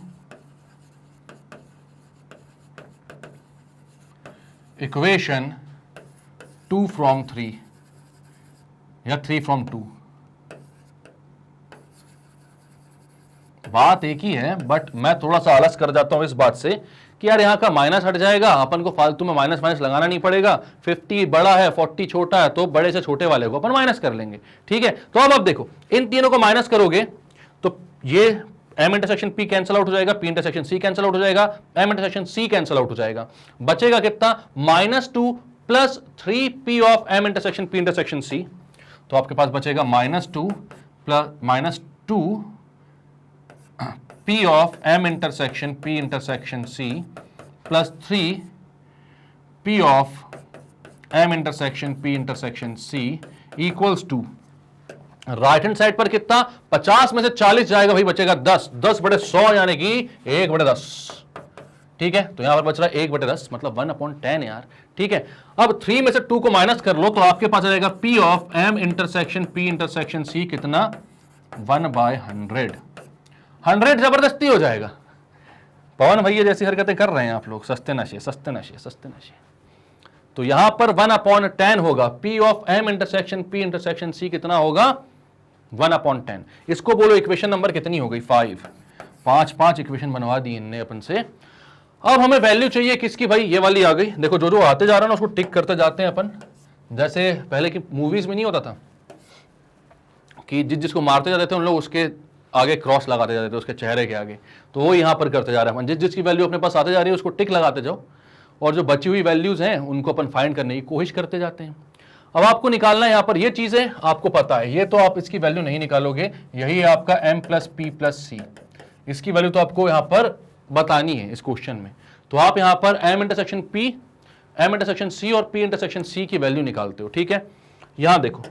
इक्वेशन 2 फ्रॉम 3 या 3 फ्रॉम 2। बात एक ही है, बट मैं थोड़ा सा आलस कर जाता हूं इस बात से कि यार यहां का माइनस हट जाएगा, अपन को फालतू में माइनस माइनस लगाना नहीं पड़ेगा। 50 बड़ा है 40 छोटा है, तो बड़े से छोटे वाले को अपन माइनस कर लेंगे। ठीक है, तो अब देखो इन तीनों को माइनस करोगे तो ये M intersection P cancel out हो जाएगा, P intersection C cancel out हो जाएगा, M intersection C cancel out हो जाएगा। बचेगा कितना? -2 plus 3 P of M intersection P intersection C. तो आपके पास बचेगा -2 plus -2 P of M intersection P intersection C plus 3 P of M intersection P intersection C equals to right hand side पर कितना? 50 में से 40 जाएगा भाई, बचेगा 10। 10/100 यानी कि 1/10। ठीक है, तो यहां पर बच रहा है 1/10 मतलब 1/10 यार। ठीक है, अब 3 में से 2 को माइनस कर लो तो आपके पास आ जाएगा P of M intersection P intersection C कितना? 1/100। 100 जबरदस्ती हो जाएगा। पवन भैया जैसी हरकतें कर रहे हैं आप लोग, सस्ते नशे सस्ते नशे सस्ते नशे। तो यहां पर 1/10 होगा। P of M intersection P intersection C कितना होगा? 1/10। इसको बोलो इक्वेशन नंबर कितनी हो गई? 5। 5 इक्वेशन बनवा दी इनने अपन से। अब हमें वैल्यू चाहिए किसकी भाई? ये वाली आ गई। देखो जो जो आते जा रहा है ना उसको टिक करते जाते हैं अपन, जैसे पहले की मूवीज में नहीं होता था कि जिसको मारते जाते थे उन लोग उसके आगे क्रॉस लगाते जाते थे, उसके चेहरे के आगे। तो वो यहां पर करते जा रहे हैं, जिसकी वैल्यू अपने पास आते जा रही है उसको टिक लगाते जाओ, और जो बची हुई वैल्यूज हैं उनको अपन फाइंड करने की कोशिश करते जाते हैं। अब आपको निकालना है यहां पर ये चीजें आपको पता है, ये तो आप इसकी वैल्यू नहीं निकालोगे। यही है आपका m प्लस पी प्लस सी, इसकी वैल्यू तो आपको यहां पर बतानी है इस क्वेश्चन में। तो आप यहां पर m intersection p, m intersection c और p इंटरसेक्शन c की वैल्यू निकालते हो। ठीक है, यहां देखो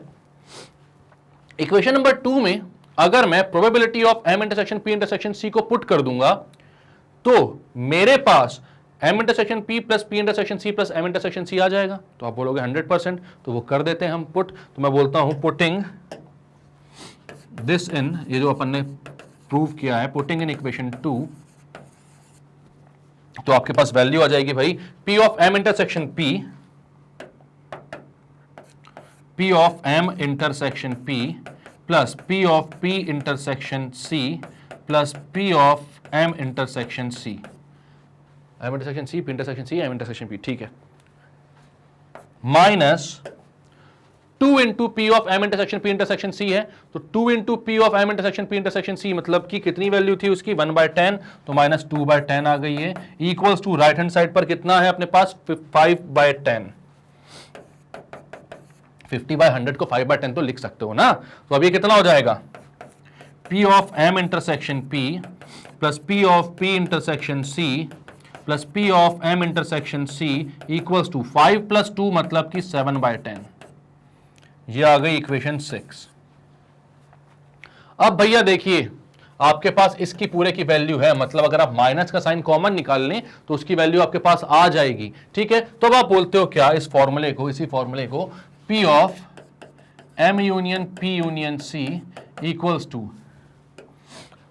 इक्वेशन नंबर 2 में अगर मैं probability of m intersection p intersection c को पुट कर दूंगा तो मेरे पास m intersection p plus p intersection c plus m intersection c आ जाएगा। तो आप बोलोगे 100%, तो वो कर देते हैं हम पुट। तो मैं बोलता हूं पुटिंग दिस इन, ये जो अपन ने प्रूव किया है, पुटिंग इन इक्वेशन 2, तो आपके पास वैल्यू आ जाएगी भाई p of m intersection p of m intersection p plus P of P intersection C plus P of M intersection C, M intersection C, P intersection C, M intersection P। ठीक है, minus 2 into P of M intersection P intersection C है, तो 2 into P of M intersection P intersection C मतलब कि कितनी वैल्यू थी उसकी? 1/10, तो -2/10 आ गई है। Equals to right hand side पर कितना है अपने पास? 5/10। 50/100 को 5/10 तो लिख सकते हो ना। तो अब ये कितना हो जाएगा? P of M intersection P plus P of P intersection C plus P of M intersection C equals to 5 plus 2 मतलब कि 7/10। ये आ गई इक्वेशन 6। अब भैया देखिए आपके पास इसकी पूरे की वैल्यू है, मतलब अगर आप माइनस का साइन कॉमन निकाल लें तो उसकी वैल्यू आपके पास आ जाएगी। ठीक है, तो अब आप बोलते हो क्या इस फॉर्मूले को, इसी फॉर्मूले को P of M union P union C equals to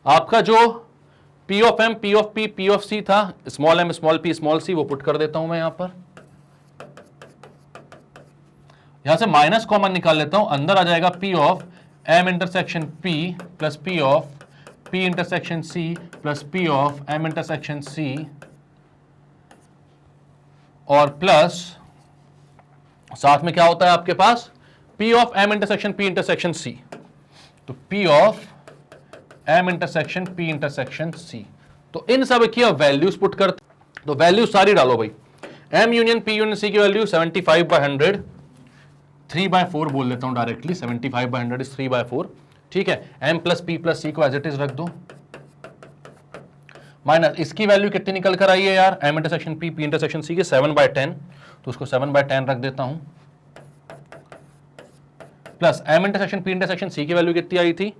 आपका जो P of M, P of P, P of C था, small m small p small c, वो पुट कर देता हूं मैं यहां पर। यहां से माइनस कॉमन निकाल लेता हूं, अंदर आ जाएगा P of M intersection P plus P of P intersection C plus P of M intersection C और प्लस साथ में क्या होता है आपके पास P of M intersection P intersection C। तो P of M intersection P intersection C, तो इन सब की वैल्यूज पुट करते, तो वैल्यूज सारी डालो भाई। M union P union C की वैल्यू 75/100, 3/4 बोल देता हूं डायरेक्टली, 75/100 इज 3/4, ठीक है। M plus P plus C को एज इट इज रख दो, माइनस इसकी वैल्यू कितनी निकल कर आई है यार, M intersection P P intersection C के 7/10, तो उसको 7/10 रख देता हूं, plus M intersection P intersection C की वैल्यू कितनी आई थी,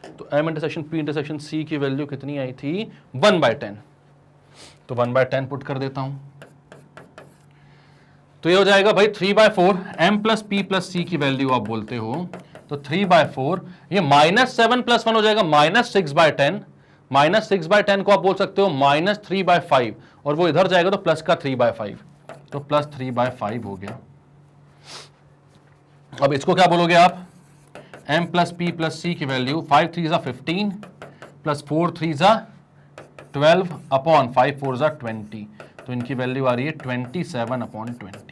तो M intersection P intersection C की वैल्यू कितनी आई थी 1/10, तो 1/10 पुट कर देता हूं, तो ये हो जाएगा भाई 3/4। M plus P plus C की वैल्यू आप बोलते हो तो 3/4, ये -7 + 1 हो जाएगा -6/10, -6/10 को आप बोल सकते हो -3/5, और वो इधर जाएगा तो प्लस का 3/5, तो प्लस 3/5 हो गया। अब इसको क्या बोलोगे आप, M plus P plus C की वैल्यू 5 3 = 15 प्लस 4 3 = 12 अपॉन 5 4 = 20, तो इनकी वैल्यू आ रही है 27/20।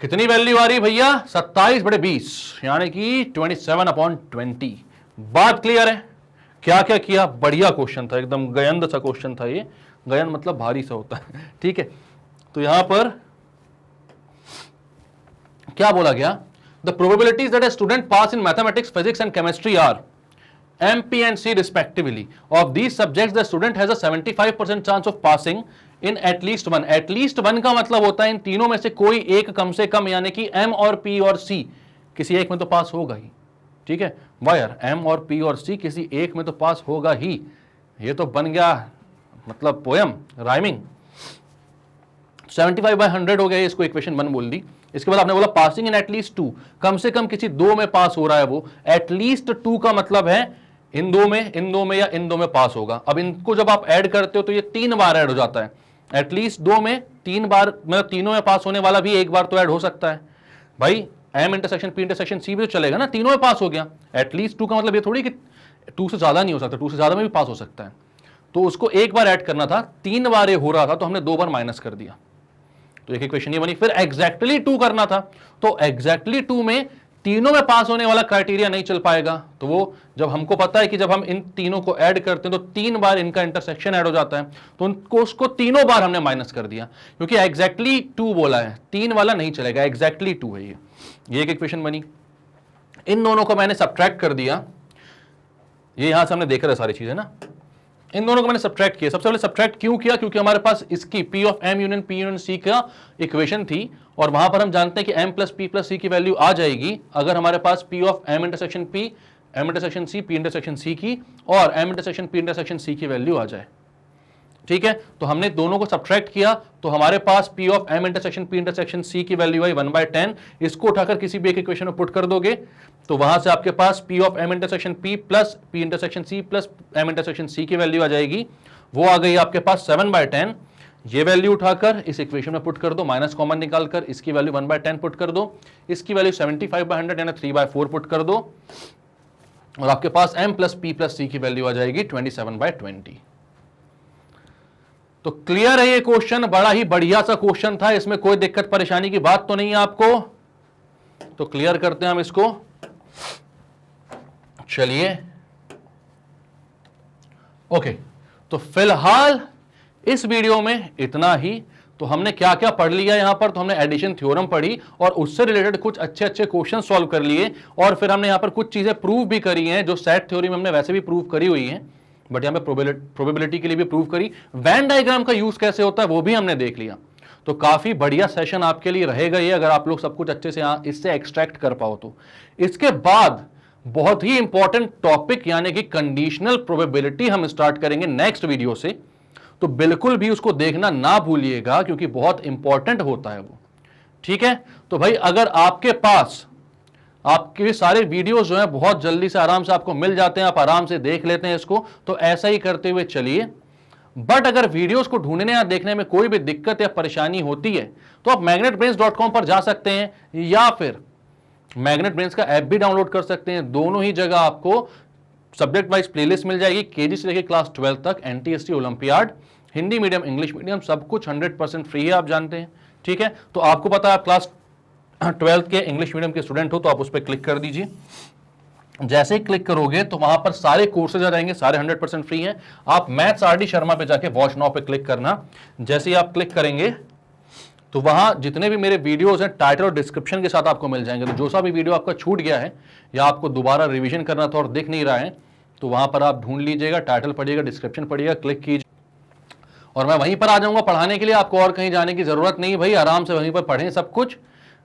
कितनी वैल्यू आ रही है भैया, 27/20, यानी कि 27/20। बात क्लियर है, क्या क्या किया, बढ़िया क्वेश्चन था, एकदम गयंद सा क्वेश्चन था ये, गयंद मतलब भारी सा होता है, ठीक है। तो यहां पर क्या बोला गया, the probabilities that a student pass in mathematics, physics and chemistry are M, P and C respectively. Of these subjects, the student has a 75% chance of passing in at least one. At least one का मतलब होता है इन तीनों में से कोई एक कम से कम, यानी कि M और P और C किसी एक में तो पास होगा ही, ठीक है। वायर M और P और C किसी एक में तो पास होगा ही, ये तो बन गया मतलब पोयम, राइमिंग। 75/100 हो गया, इसको इक्वेशन 1 बोल दी। इसके बाद आपने बोला पासिंग इन एटलीस्ट 2, कम से कम किसी दो में पास हो रहा है वो, एटलीस्ट 2 का मतलब है इन दो में या इन दो में पास होगा। अब इनको जब आप ऐड करते हो तो ये 3 बार ऐड हो जाता है, एटलीस्ट 2 में 3 बार, मतलब तीनों में पास होने वाला भी एक बार तो ऐड हो सकता है भाई। M intersection P intersection C भी तो चलेगा ना, तीनों में पास हो गया, एटलीस्ट 2 का मतलब ये थोड़ी कि 2 से ज्यादा नहीं हो सकता, 2 से ज्यादा में भी पास हो सकता है, तो उसको एक बार ऐड करना था, 3 बार ये हो रहा था तो हमने 2 बार माइनस कर दिया, तो एक इक्वेशन ये बनी। फिर एग्जैक्टली 2 करना था, तो एग्जैक्टली 2 में तीनों में पास होने वाला क्राइटेरिया नहीं चल पाएगा, तो वो जब हमको पता है कि जब हम इन तीनों को ऐड करते हैं तो 3 बार इनका इंटरसेक्शन ऐड हो जाता है, तो उनको उसको तीनों बार हमने माइनस कर दिया, क्योंकि एग्जैक्टली 2 बोला है, 3 वाला नहीं चलेगा, एग्जैक्टली 2 है ये एक इक्वेशन बनी। इन दोनों को मैंने सब्ट्रैक्ट कर दिया, ये यहां से हमने देखा था सारी चीजें ना, इन दोनों को मैंने सब्ट्रैक्ट किया। सबसे पहले सब्ट्रैक्ट क्यों किया, क्योंकि हमारे पास इसकी P of M union P union C का इक्वेशन थी, और वहां पर हम जानते हैं कि M plus P plus C की वैल्यू आ जाएगी अगर हमारे पास P of M intersection P, M intersection C, P intersection C की, और M intersection P intersection C की वैल्यू आ जाए, ठीक है। तो हमने दोनों को सब्ट्रैक्ट किया, तो हमारे पास P of M intersection P intersection C की वैल्यू आई 1/10, इसको उठाकर किसी भी एक इक्वेशन में पुट कर दोगे तो वहां से आपके पास P of M intersection P plus P intersection C plus M intersection C की वैल्यू आ जाएगी, वो आ गई आपके पास 7/10। ये वैल्यू उठाकर इस इक्वेशन में पुट कर दो, माइनस कॉमन निकालकर इसकी वैल्यू 1/10 पुट कर दो, इसकी वैल्यू 75/100 यानी 3/4 पुट कर दो, और आपके पास M plus P plus C की वैल्यू आ जाएगी 27/20। तो क्लियर है ये क्वेश्चन, बड़ा ही बढ़िया सा क्वेश्चन था, इसमें कोई दिक्कत परेशानी की बात तो नहीं है आपको, तो क्लियर करते हैं हम इसको। चलिए ओके, तो फिलहाल इस वीडियो में इतना ही। तो हमने क्या क्या पढ़ लिया यहां पर, तो हमने एडिशन थ्योरम पढ़ी और उससे रिलेटेड कुछ अच्छे अच्छे क्वेश्चन सॉल्व कर लिए, और फिर हमने यहां पर कुछ चीजें प्रूव भी करी हैं जो सेट थ्योरी में हमने वैसे भी प्रूव करी हुई हैं, बट यहां पे प्रोबेबिलिटी के लिए भी प्रूव करी। वेन डायग्राम का यूज कैसे होता है वो भी हमने देख लिया, तो काफी बढ़िया सेशन आपके लिए रहेगा ये, अगर आप लोग सब कुछ अच्छे से इससे एक्सट्रैक्ट कर पाओ तो। इसके बाद बहुत ही इंपॉर्टेंट टॉपिक यानी कि कंडीशनल प्रोबेबिलिटी हम स्टार्ट करेंगे नेक्स्ट वीडियो से, तो बिल्कुल भी उसको देखना ना भूलिएगा क्योंकि बहुत इंपॉर्टेंट होता है वो, ठीक है। तो भाई अगर आपके पास आपके सारे वीडियोस जो हैं बहुत जल्दी से आराम से आपको मिल जाते हैं, आप आराम से देख लेते हैं इसको, तो ऐसा ही करते हुए चलिए। बट अगर वीडियोस को ढूंढने या देखने में कोई भी दिक्कत या परेशानी होती है तो आप magnetbrains.com पर जा सकते हैं, या फिर मैग्नेट ब्रेन्स का ऐप भी डाउनलोड कर सकते हैं। दोनों ही जगह आपको सब्जेक्ट वाइज प्लेलिस्ट मिल जाएगी, केजी से लेकर क्लास 12 तक, NTST olympiad, Hindi medium, English medium, सब कुछ 100% फ्री है, आप जानते हैं। ठीक है, तो आपको पता है आप क्लास 12 के इंग्लिश मीडियम के स्टूडेंट हो तो आप उस पर क्लिक कर दीजिए। जैसे ही क्लिक करोगे तो वहां पर सारे कोर्सेज आ जाएंगे, सारे 100% फ्री हैं। आप मैथ्स आरडी शर्मा पे जाके वॉच नाउ पे क्लिक करना। जैसे ही आप क्लिक करेंगे तो वहां जितने भी मेरे वीडियोस हैं टाइटल और डिस्क्रिप्शन के साथ आपको मिल जाएंगे। तो जो सा भी वीडियो आपका छूट गया है या आपको दोबारा रिवीजन करना था और दिख नहीं रहा है तो वहां पर आप ढूंढ लीजिएगा, टाइटल पढ़िएगा, डिस्क्रिप्शन पढ़िएगा, क्लिक कीजिए और मैं वहीं पर आ जाऊंगा पढ़ाने के लिए। आपको और कहीं जाने की जरूरत नहीं भाई, आराम से वहीं पर पढ़ें सब कुछ,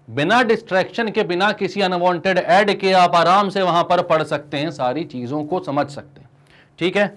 बिना डिस्ट्रैक्शन के, बिना किसी अनवांटेड ऐड के आप आराम से वहां पर पढ़ सकते हैं, सारी चीजों को समझ सकते हैं। ठीक है,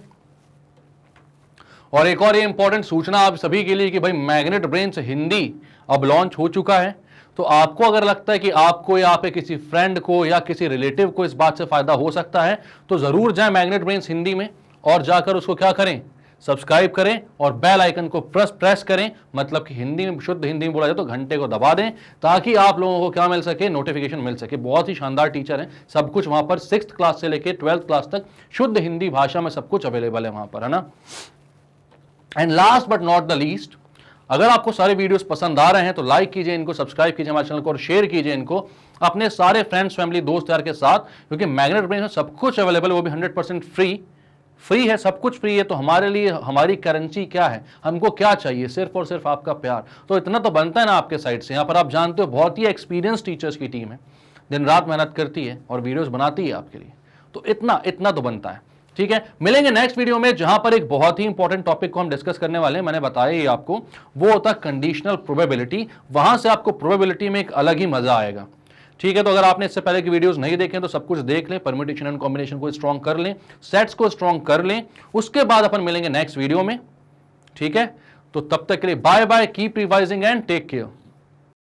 और एक और ये इंपॉर्टेंट सूचना आप सभी के लिए कि भाई मैग्नेट ब्रेन्स हिंदी अब लॉन्च हो चुका है। तो आपको अगर लगता है कि आपको या पे किसी फ्रेंड को या किसी रिलेटिव को इस बात से फायदा हो सकता है तो जरूर जाएं मैग्नेट ब्रेन्स हिंदी में और जाकर उसको क्या करें, सब्सक्राइब करें और बेल आइकन को प्रेस करें, मतलब कि हिंदी में, शुद्ध हिंदी में बोला जाए तो घंटे को दबा दें ताकि आप लोगों को क्या मिल सके, नोटिफिकेशन मिल सके। बहुत ही शानदार टीचर हैं, सब कुछ वहां पर 6th क्लास से लेकर 12th क्लास तक शुद्ध हिंदी भाषा में सब कुछ अवेलेबल है वहां पर, है ना। And last but not the least, अगर आपको सारे वीडियोस पसंद आ रहे हैं तो लाइक कीजिए इनको, सब्सक्राइब कीजिए हमारे चैनल को और शेयर कीजिए इनको अपने सारे फ्रेंड्स, फैमिली, दोस्त यार के साथ, क्योंकि मैग्नेट ब्रेन्स में सब कुछ अवेलेबल है, वो भी 100% फ्री है, सब कुछ फ्री है। तो हमारे लिए हमारी करेंसी क्या है, हमको क्या चाहिए, सिर्फ और सिर्फ आपका प्यार। तो इतना तो बनता है ना आपके साइड से। यहाँ पर आप जानते हो बहुत ही एक्सपीरियंस टीचर्स की टीम है, दिन रात मेहनत करती है और वीडियोस बनाती है आपके लिए, तो इतना तो बनता है। ठीक है, मिलेंगे नेक्स्ट वीडियो में जहां पर एक बहुत ही इंपॉर्टेंट टॉपिक को हम डिस्कस करने वाले हैं। मैंने बताया ही आपको, वो होता है कंडीशनल प्रोबेबिलिटी। वहां से आपको प्रोबेबिलिटी में एक अलग ही मजा आएगा। ठीक है, तो अगर आपने इससे पहले की वीडियोस नहीं देखे तो सब कुछ देख लें, परम्यूटेशन एंड कॉम्बिनेशन को स्ट्रॉन्ग कर लें, सेट्स को स्ट्रॉन्ग कर लें, उसके बाद अपन मिलेंगे नेक्स्ट वीडियो में। ठीक है, तो तब तक के लिए bye bye, keep revising and take care.